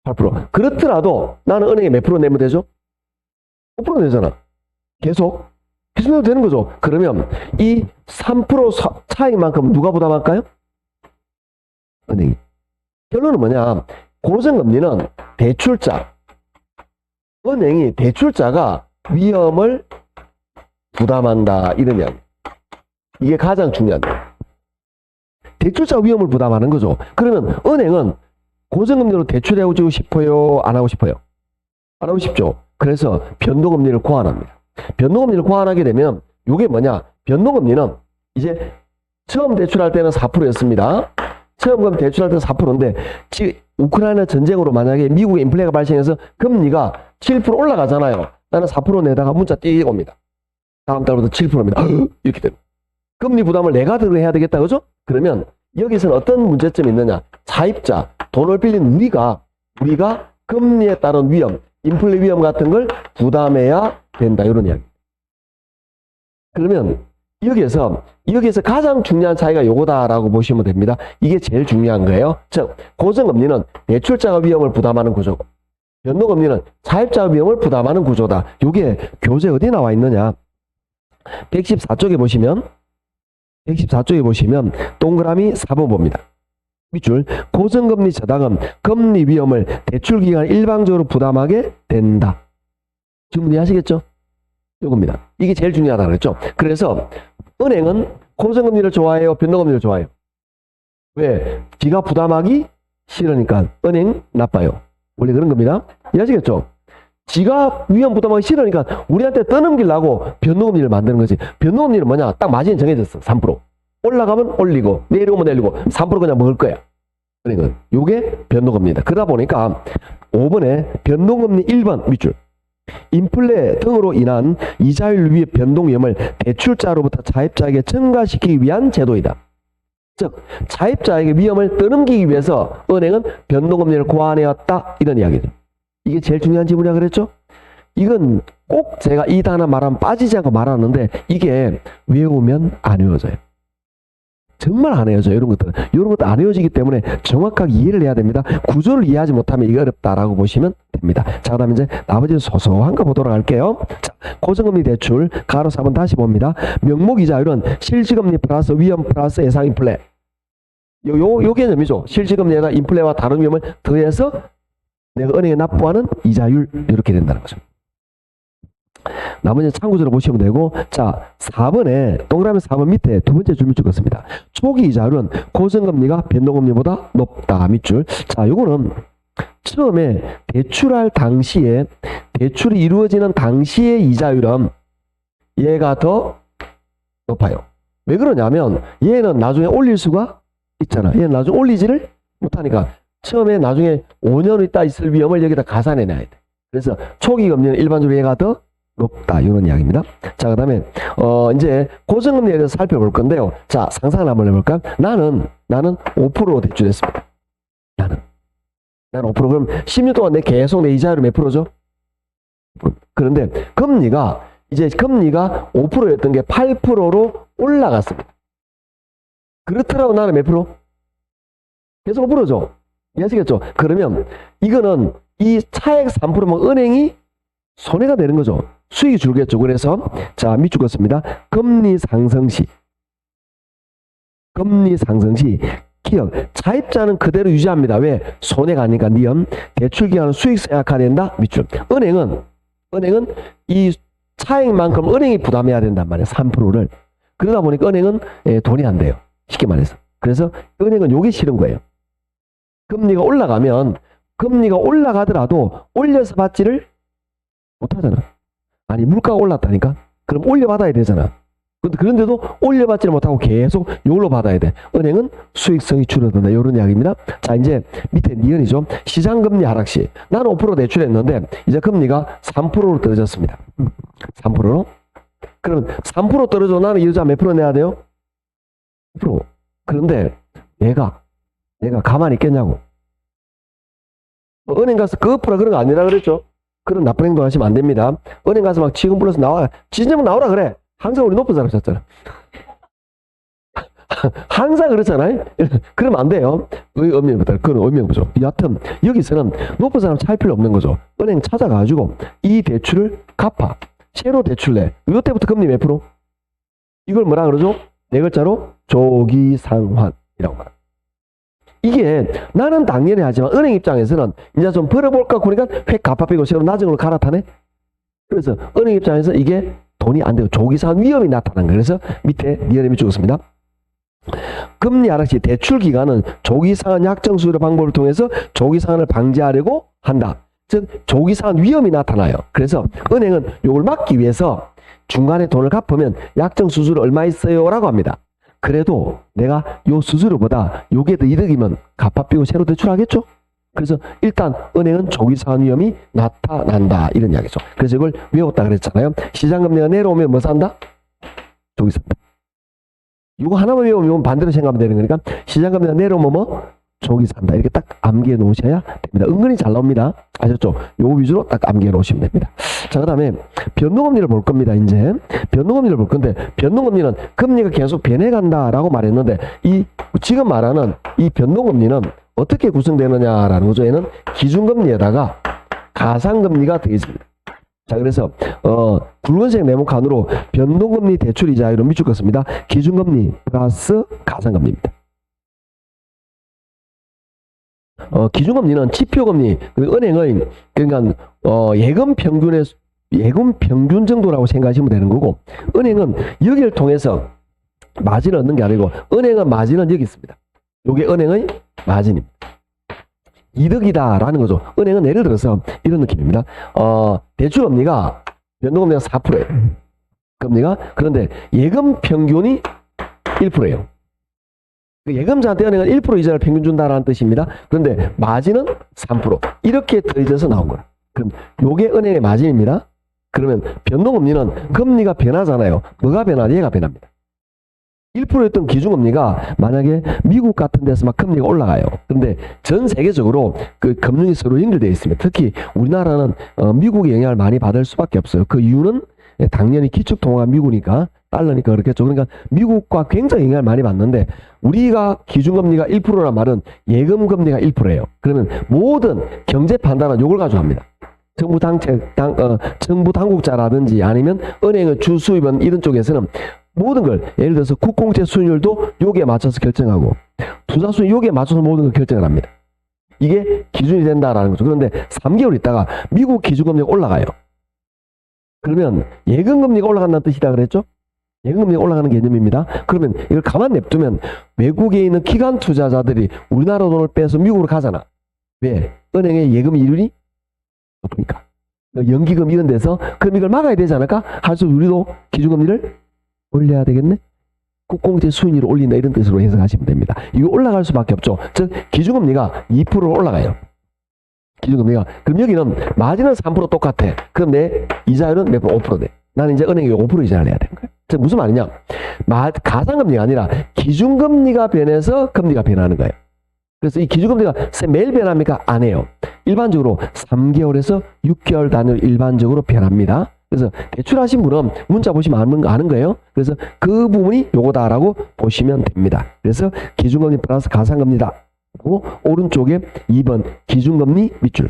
8%. 그렇더라도 나는 은행에 몇 프로 내면 되죠? 5% 내잖아. 계속 내도 되는 거죠. 그러면 이 3% 차이만큼 누가 부담할까요? 은행이. 결론은 뭐냐? 고정금리는 은행이 대출자가 위험을 부담한다 이런 이야기. 이게 가장 중요한데. 대출자 위험을 부담하는 거죠. 그러면 은행은 고정금리로 대출해주고 싶어요? 안 하고 싶어요? 안 하고 싶죠. 그래서 변동금리를 고안합니다. 변동금리를 고안하게 되면 이게 뭐냐? 변동금리는 이제 처음 대출할 때는 4%였습니다. 처음 대출할 때는 4%인데 우크라이나 전쟁으로 만약에 미국의 인플레가 발생해서 금리가 7% 올라가잖아요. 나는 4% 내다가 문자 띄 옵니다. 다음 달부터 7%입니다. 이렇게 됩니다. 금리 부담을 내가 들어야 되겠다. 그죠? 그러면 여기서는 어떤 문제점이 있느냐? 차입자, 돈을 빌린 우리가 금리에 따른 위험, 인플레 위험 같은 걸 부담해야 된다. 이런 이야기. 그러면 여기에서 가장 중요한 차이가 요거다라고 보시면 됩니다. 이게 제일 중요한 거예요. 즉, 고정금리는 대출자가 위험을 부담하는 구조고, 변동금리는 차입자가 위험을 부담하는 구조다. 요게 교재 어디 나와 있느냐? 114쪽에 보시면 동그라미 4번 봅니다. 밑줄, 고정금리 저당은 금리 위험을 대출기관 일방적으로 부담하게 된다. 지금 이해하시겠죠? 요겁니다. 이게 제일 중요하다고 그랬죠. 그래서 은행은 고정금리를 좋아해요? 변동금리를 좋아해요? 왜? 지가 부담하기 싫으니까 은행 나빠요. 원래 그런 겁니다. 이해하시겠죠? 지가 위험 부담하기 싫으니까 우리한테 떠넘기려고 변동금리를 만드는 거지. 변동금리는 뭐냐? 딱 마진이 정해졌어. 3%. 올라가면 올리고 내려오면 내리고 3% 그냥 먹을 거야. 은행은. 요게 변동금리다. 그러다 보니까 5번에 변동금리 1번 밑줄. 인플레 등으로 인한 이자율 위의 변동 위험을 대출자로부터 차입자에게 증가시키기 위한 제도이다. 즉, 차입자에게 위험을 떠넘기기 위해서 은행은 변동금리를 고안해왔다. 이런 이야기죠. 이게 제일 중요한 지문이라 그랬죠? 이건 꼭 제가 이 단어 말하면 빠지지 않고 말하는데 이게 외우면 안 외워져요. 정말 안 외워져요. 이런 것들 안 외워지기 때문에 정확하게 이해를 해야 됩니다. 구조를 이해하지 못하면 이게 어렵다라고 보시면 됩니다. 자, 그다음에 이제 나머지 소소한 거 보도록 할게요. 자, 고정금리 대출 가로 4번 다시 봅니다. 명목 이자율은 실질금리 플러스 위험 플러스 예상 인플레. 요 개념이죠. 실질금리에다 인플레와 다른 위험을 더해서 내가 은행에 납부하는 이자율 이렇게 된다는 거죠. 나머지는 참고적으로 보시면 되고, 자, 4번에 동그라미 4번 밑에 두 번째 줄 밑줄 긋습니다. 초기 이자율은 고정금리가 변동금리보다 높다. 밑줄. 자, 요거는 처음에 대출할 당시에 대출이 이루어지는 당시의 이자율은 얘가 더 높아요. 왜 그러냐면 얘는 나중에 올릴 수가 있잖아. 얘는 나중에 올리지를 못하니까 처음에 나중에 5년 있다 있을 위험을 여기다 가산해 놔야 돼. 그래서 초기 금리는 일반적으로 얘가 더 높다. 이런 이야기입니다. 자, 그 다음에 이제 고정금리에 대해서 살펴볼 건데요. 자, 상상을 한번 해볼까? 나는 5%로 대출했습니다. 나는 5%. 그럼 10년 동안 계속 내 이자율이 몇 프로죠? 그런데 금리가 5%였던 게 8%로 올라갔습니다. 그렇더라고 나는 몇 프로? 계속 5%죠? 이해하시겠죠? 그러면 이거는 이 차액 3%면 은행이 손해가 되는 거죠. 수익이 줄겠죠. 그래서 자, 밑줄 긋습니다. 금리 상승 시 기업 차입자는 그대로 유지합니다. 왜? 손해가 아니니까 니은 대출기간은 수익성 약화된다. 밑줄. 은행은 이 차익만큼 은행이 부담해야 된단 말이에요. 3%를. 그러다 보니까 은행은 돈이 안 돼요. 쉽게 말해서. 그래서 은행은 요게 싫은 거예요. 금리가 올라가더라도 올려서 받지를 못하잖아. 아니, 물가가 올랐다니까? 그럼 올려받아야 되잖아. 그런데도 올려받지를 못하고 계속 이걸로 받아야 돼. 은행은 수익성이 줄어든다. 이런 이야기입니다. 자, 이제 밑에 니은이죠. 시장금리 하락 시 나는 5% 대출했는데 이제 금리가 3%로 떨어졌습니다. 3%로? 그러면 3% 떨어져 나는 이 여자 몇 프로 내야 돼요? 5%. 그런데 내가 가만히 있겠냐고. 은행 가서 그 프로 그런 거 아니라 그랬죠. 그런 나쁜 행동 하시면 안 됩니다. 은행 가서 막 지금 불러서 나와. 지금 나오라 그래. 항상 우리 높은 사람 쳤잖아. 항상 그렇잖아요. 그러면 안 돼요. 의미부터 그건 의미부죠. 여하튼 여기서는 높은 사람 찾을 필요 없는 거죠. 은행 찾아가지고 이 대출을 갚아. 새로 대출 내. 이때부터 금리 몇 프로? 이걸 뭐라 그러죠? 네 글자로 조기상환이라고 말합니다. 이게 나는 당연히 하지만 은행 입장에서는 이제 좀 벌어볼까 그러니까 획 갚아빼고 새로 낮은 걸로 갈아타네. 그래서 은행 입장에서 이게 돈이 안 되고 조기상환 위험이 나타난 거예요. 그래서 밑에 니은이 죽었습니다. 금리 하락 시 대출 기간은 조기상환 약정 수수료 방법을 통해서 조기상환을 방지하려고 한다. 즉 조기상환 위험이 나타나요. 그래서 은행은 이걸 막기 위해서 중간에 돈을 갚으면 약정 수수료 얼마 있어요? 라고 합니다. 그래도 내가 요 수수료보다 요게 더 이득이면 갚아빼고 새로 대출하겠죠? 그래서 일단 은행은 조기상환 위험이 나타난다. 이런 이야기죠. 그래서 이걸 외웠다 그랬잖아요. 시장금리가 내려오면 뭐 산다? 조기상환. 이거 하나만 외우면 반대로 생각하면 되는 거니까 시장금리가 내려오면 뭐? 조기산다. 이렇게 딱 암기해 놓으셔야 됩니다. 은근히 잘 나옵니다. 아셨죠? 요 위주로 딱 암기해 놓으시면 됩니다. 자, 그 다음에 변동금리를 볼 겁니다. 이제 변동금리를 볼 건데 변동금리는 금리가 계속 변해간다라고 말했는데 이 지금 말하는 이 변동금리는 어떻게 구성되느냐라는 거죠. 얘는 기준금리에다가 가상금리가 되어 있습니다. 자, 그래서 붉은색 네모칸으로 변동금리 대출이자율을 밑줄 긋습니다. 기준금리 플러스 가상금리입니다. 기준금리는 지표금리, 은행의 그러니까 예금 평균 정도라고 생각하시면 되는 거고, 은행은 여기를 통해서 마진을 얻는 게 아니고 은행은 마진은 여기 있습니다. 이게 은행의 마진입니다. 이득이다라는 거죠. 은행은 예를 들어서 이런 느낌입니다. 대출금리가 변동금리가 4%예요. 금리가. 그런데 예금 평균이 1%예요. 예금자한테 은행은 1% 이자를 평균 준다라는 뜻입니다. 그런데 마진은 3%. 이렇게 더해져서 나온 거예요. 그럼 요게 은행의 마진입니다. 그러면 변동금리는 금리가 변하잖아요. 뭐가 변하냐? 얘가 변합니다. 1%였던 기준금리가 만약에 미국 같은 데서 막 금리가 올라가요. 그런데 전 세계적으로 그 금융이 서로 연결되어 있습니다. 특히 우리나라는 미국의 영향을 많이 받을 수밖에 없어요. 그 이유는 당연히 기축통화가 미국이니까 달러니까 그렇겠죠. 그러니까 미국과 굉장히 영향을 많이 받는데 우리가 기준금리가 1%란 말은 예금금리가 1%예요. 그러면 모든 경제 판단은 이걸 가지고 합니다. 정부 정부 당국자라든지 아니면 은행의 주수입은 이런 쪽에서는 모든 걸 예를 들어서 국공채 수익률도 여기에 맞춰서 결정하고 투자 수익 여기에 맞춰서 모든 걸 결정을 합니다. 이게 기준이 된다라는 거죠. 그런데 3개월 있다가 미국 기준금리가 올라가요. 그러면 예금금리가 올라간다는 뜻이다 그랬죠? 예금금리가 올라가는 개념입니다. 그러면 이걸 가만 냅두면 외국에 있는 기관 투자자들이 우리나라 돈을 빼서 미국으로 가잖아. 왜? 은행의 예금 이율이 높으니까. 연기금 이런 데서 그럼 이걸 막아야 되지 않을까? 할수 우리도 기준금리를 올려야 되겠네? 국공채 수익률을 올린다 이런 뜻으로 해석하시면 됩니다. 이거 올라갈 수밖에 없죠. 즉 기준금리가 2%로 올라가요. 기준금리가. 그럼 여기는 마진은 3% 똑같아. 그럼 내 이자율은 몇 %? 5% 돼. 나는 이제 은행에 5% 이자를 내야 되는 거야. 즉 무슨 말이냐? 가상금리가 아니라 기준금리가 변해서 금리가 변하는 거예요. 그래서 이 기준금리가 매일 변합니까? 안 해요. 일반적으로 3개월에서 6개월 단위로 일반적으로 변합니다. 그래서 대출하신 분은 문자 보시면 아는 거예요. 그래서 그 부분이 요거다라고 보시면 됩니다. 그래서 기준금리 플러스 가상금리다. 그리고 오른쪽에 2번 기준금리 밑줄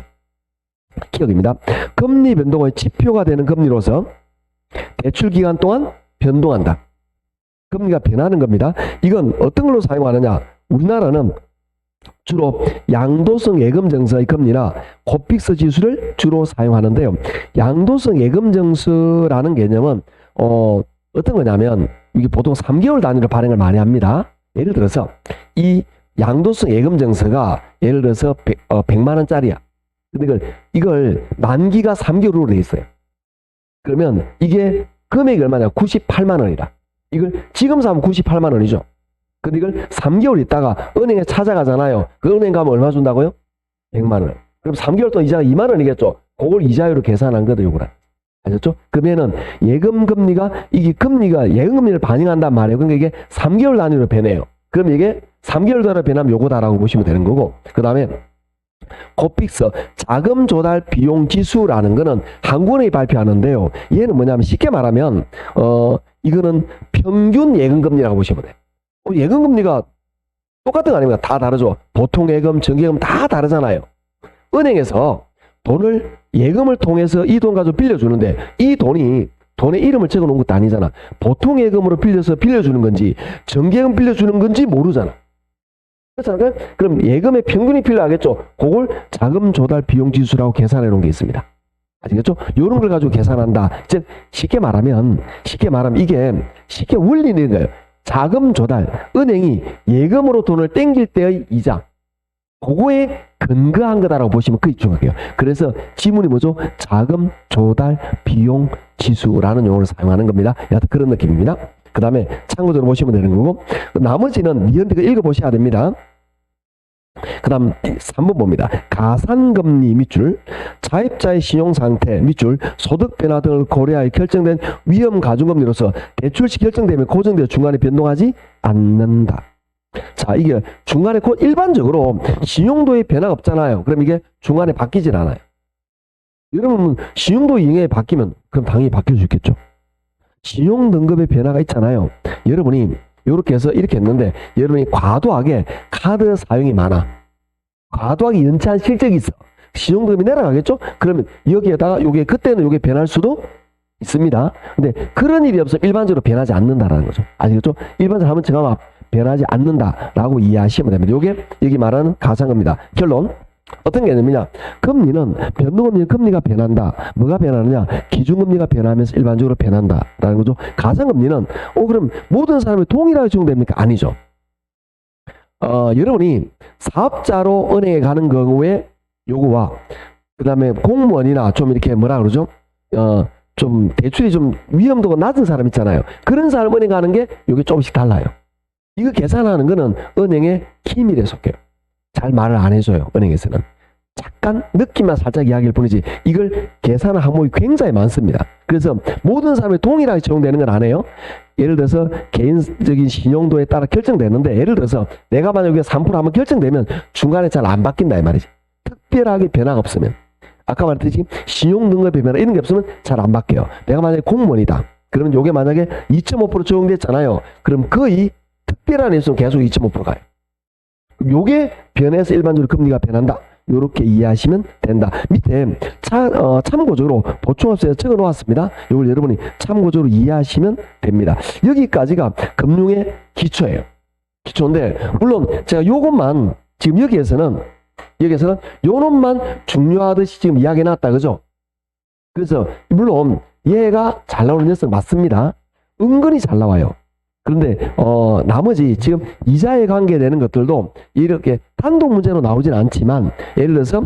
기억입니다. 금리 변동의 지표가 되는 금리로서 대출 기간 동안 변동한다. 금리가 변하는 겁니다. 이건 어떤 걸로 사용하느냐? 우리나라는 주로 양도성 예금증서의 금리나 코픽스 지수를 주로 사용하는데요. 양도성 예금증서라는 개념은 어떤 거냐면 이게 보통 3개월 단위로 발행을 많이 합니다. 예를 들어서 이 양도성 예금증서가 예를 들어서 100만 원짜리야. 근데 이걸 만기가 3개월로 돼 있어요. 그러면 이게 금액이 얼마냐? 98만 원이다. 이걸 지금 사면 98만 원이죠. 근데 이걸 3개월 있다가 은행에 찾아가잖아요. 그 은행 가면 얼마 준다고요? 100만 원. 그럼 3개월 동안 이자가 2만 원이겠죠. 그걸 이자율로 계산한 거다, 요거라. 아셨죠? 그러면은 예금금리가, 이게 금리가 예금금리를 반영한단 말이에요. 그러니까 이게 3개월 단위로 변해요. 그럼 이게 3개월 단위로 변하면 요거다라고 보시면 되는 거고, 그 다음에 고픽스 자금 조달 비용 지수라는 거는 한국은행이 발표하는데요. 얘는 뭐냐면 쉽게 말하면 이거는 평균 예금금리라고 보시면 돼요. 예금금리가 똑같은 거 아닙니까? 다 다르죠. 보통 예금, 정기예금 다 다르잖아요. 은행에서 돈을 예금을 통해서 이 돈 가지고 빌려주는데 이 돈이 돈에 이름을 적어 놓은 것도 아니잖아. 보통 예금으로 빌려서 빌려주는 건지 정기예금 빌려주는 건지 모르잖아. 그렇잖아요. 그럼 예금의 평균이 필요하겠죠. 그걸 자금 조달 비용 지수라고 계산해 놓은 게 있습니다. 아시겠죠? 이런 걸 가지고 계산한다. 즉 쉽게 말하면 이게 쉽게 원리는 거예요. 자금 조달, 은행이 예금으로 돈을 땡길 때의 이자, 그거에 근거한 거다라고 보시면 그게 중요해요. 그래서 지문이 뭐죠? 자금 조달 비용 지수라는 용어를 사용하는 겁니다. 여하튼 그런 느낌입니다. 그 다음에 참고적으로 보시면 되는 거고, 나머지는 니언티가 읽어보셔야 됩니다. 그 다음 3번 봅니다. 가산금리 밑줄, 자입자의 신용상태 밑줄, 소득 변화 등을 고려하여 결정된 위험 가중금리로서 대출시 결정되면 고정되어 중간에 변동하지 않는다. 자, 이게 중간에 일반적으로 신용도의 변화가 없잖아요. 그럼 이게 중간에 바뀌질 않아요. 여러분 신용도 이게 바뀌면 그럼 당연히 바뀔 수 있겠죠. 신용 등급의 변화가 있잖아요. 여러분이 이렇게 해서 이렇게 했는데 여러분이 과도하게 카드 사용이 많아. 과도하게 연체한 실적이 있어. 신용 등급이 내려가겠죠? 그러면 여기에다가 요게 그때는 요게 변할 수도 있습니다. 근데 그런 일이 없으면 일반적으로 변하지 않는다라는 거죠. 아시겠죠? 일반적으로 하면 제가 막 변하지 않는다라고 이해하시면 됩니다. 요게 여기 말하는 가상금리다. 결론. 어떤 개념이냐? 금리는 변동금리는 금리가 변한다. 뭐가 변하느냐? 기준금리가 변하면서 일반적으로 변한다라는 거죠. 가상금리는 그럼 모든 사람이 동일하게 적용됩니까? 아니죠. 여러분이 사업자로 은행에 가는 경우에 요거와 그 다음에 공무원이나 좀 이렇게 뭐라 그러죠? 좀 대출이 좀 위험도가 낮은 사람 있잖아요. 그런 사람 은행 가는 게 요게 조금씩 달라요. 이거 계산하는 거는 은행의 기밀에 속해요. 잘 말을 안 해줘요. 은행에서는. 잠깐 느낌만 살짝 이야기할 뿐이지 이걸 계산하는 항목이 굉장히 많습니다. 그래서 모든 사람이 동일하게 적용되는 건 안 해요. 예를 들어서 개인적인 신용도에 따라 결정되는데 예를 들어서 내가 만약에 3% 한번 결정되면 중간에 잘 안 바뀐다 이 말이지. 특별하게 변화가 없으면. 아까 말했듯이 신용 등급의 변화 이런 게 없으면 잘 안 바뀌어요. 내가 만약에 공무원이다. 그러면 요게 만약에 2.5% 적용됐잖아요. 그럼 거의 특별한 일수는 계속 2.5% 가요. 요게 변해서 일반적으로 금리가 변한다. 요렇게 이해하시면 된다. 밑에 참고적으로 보충업소에 적어 놓았습니다. 이걸 여러분이 참고적으로 이해하시면 됩니다. 여기까지가 금융의 기초예요. 기초인데 물론 제가 요것만 지금 여기에서는 요놈만 중요하듯이 지금 이야기해 놨다. 그죠? 그래서 물론 얘가 잘 나오는 녀석 맞습니다. 은근히 잘 나와요. 그런데 나머지 지금 이자에 관계되는 것들도 이렇게 단독 문제로 나오진 않지만 예를 들어서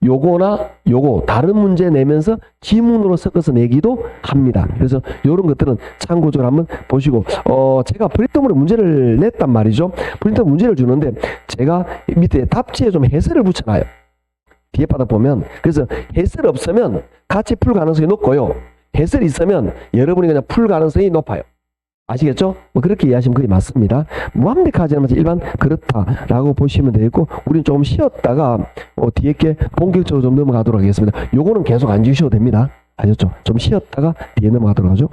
요거나 요거 다른 문제 내면서 지문으로 섞어서 내기도 합니다. 그래서 이런 것들은 참고적으로 한번 보시고 제가 프린터물에 문제를 냈단 말이죠. 프린터 문제를 주는데 제가 밑에 답지에 좀 해설을 붙여놔요. 뒤에 바닥 보면 그래서 해설 없으면 같이 풀 가능성이 높고요. 해설이 있으면 여러분이 그냥 풀 가능성이 높아요. 아시겠죠? 뭐 그렇게 이해하시면 그게 맞습니다. 완벽하지 않으면서 일반 그렇다라고 보시면 되겠고 우리는 조금 쉬었다가 뒤에 게 본격적으로 좀 넘어가도록 하겠습니다. 요거는 계속 안 주셔도 됩니다. 아셨죠? 좀 쉬었다가 뒤에 넘어가도록 하죠.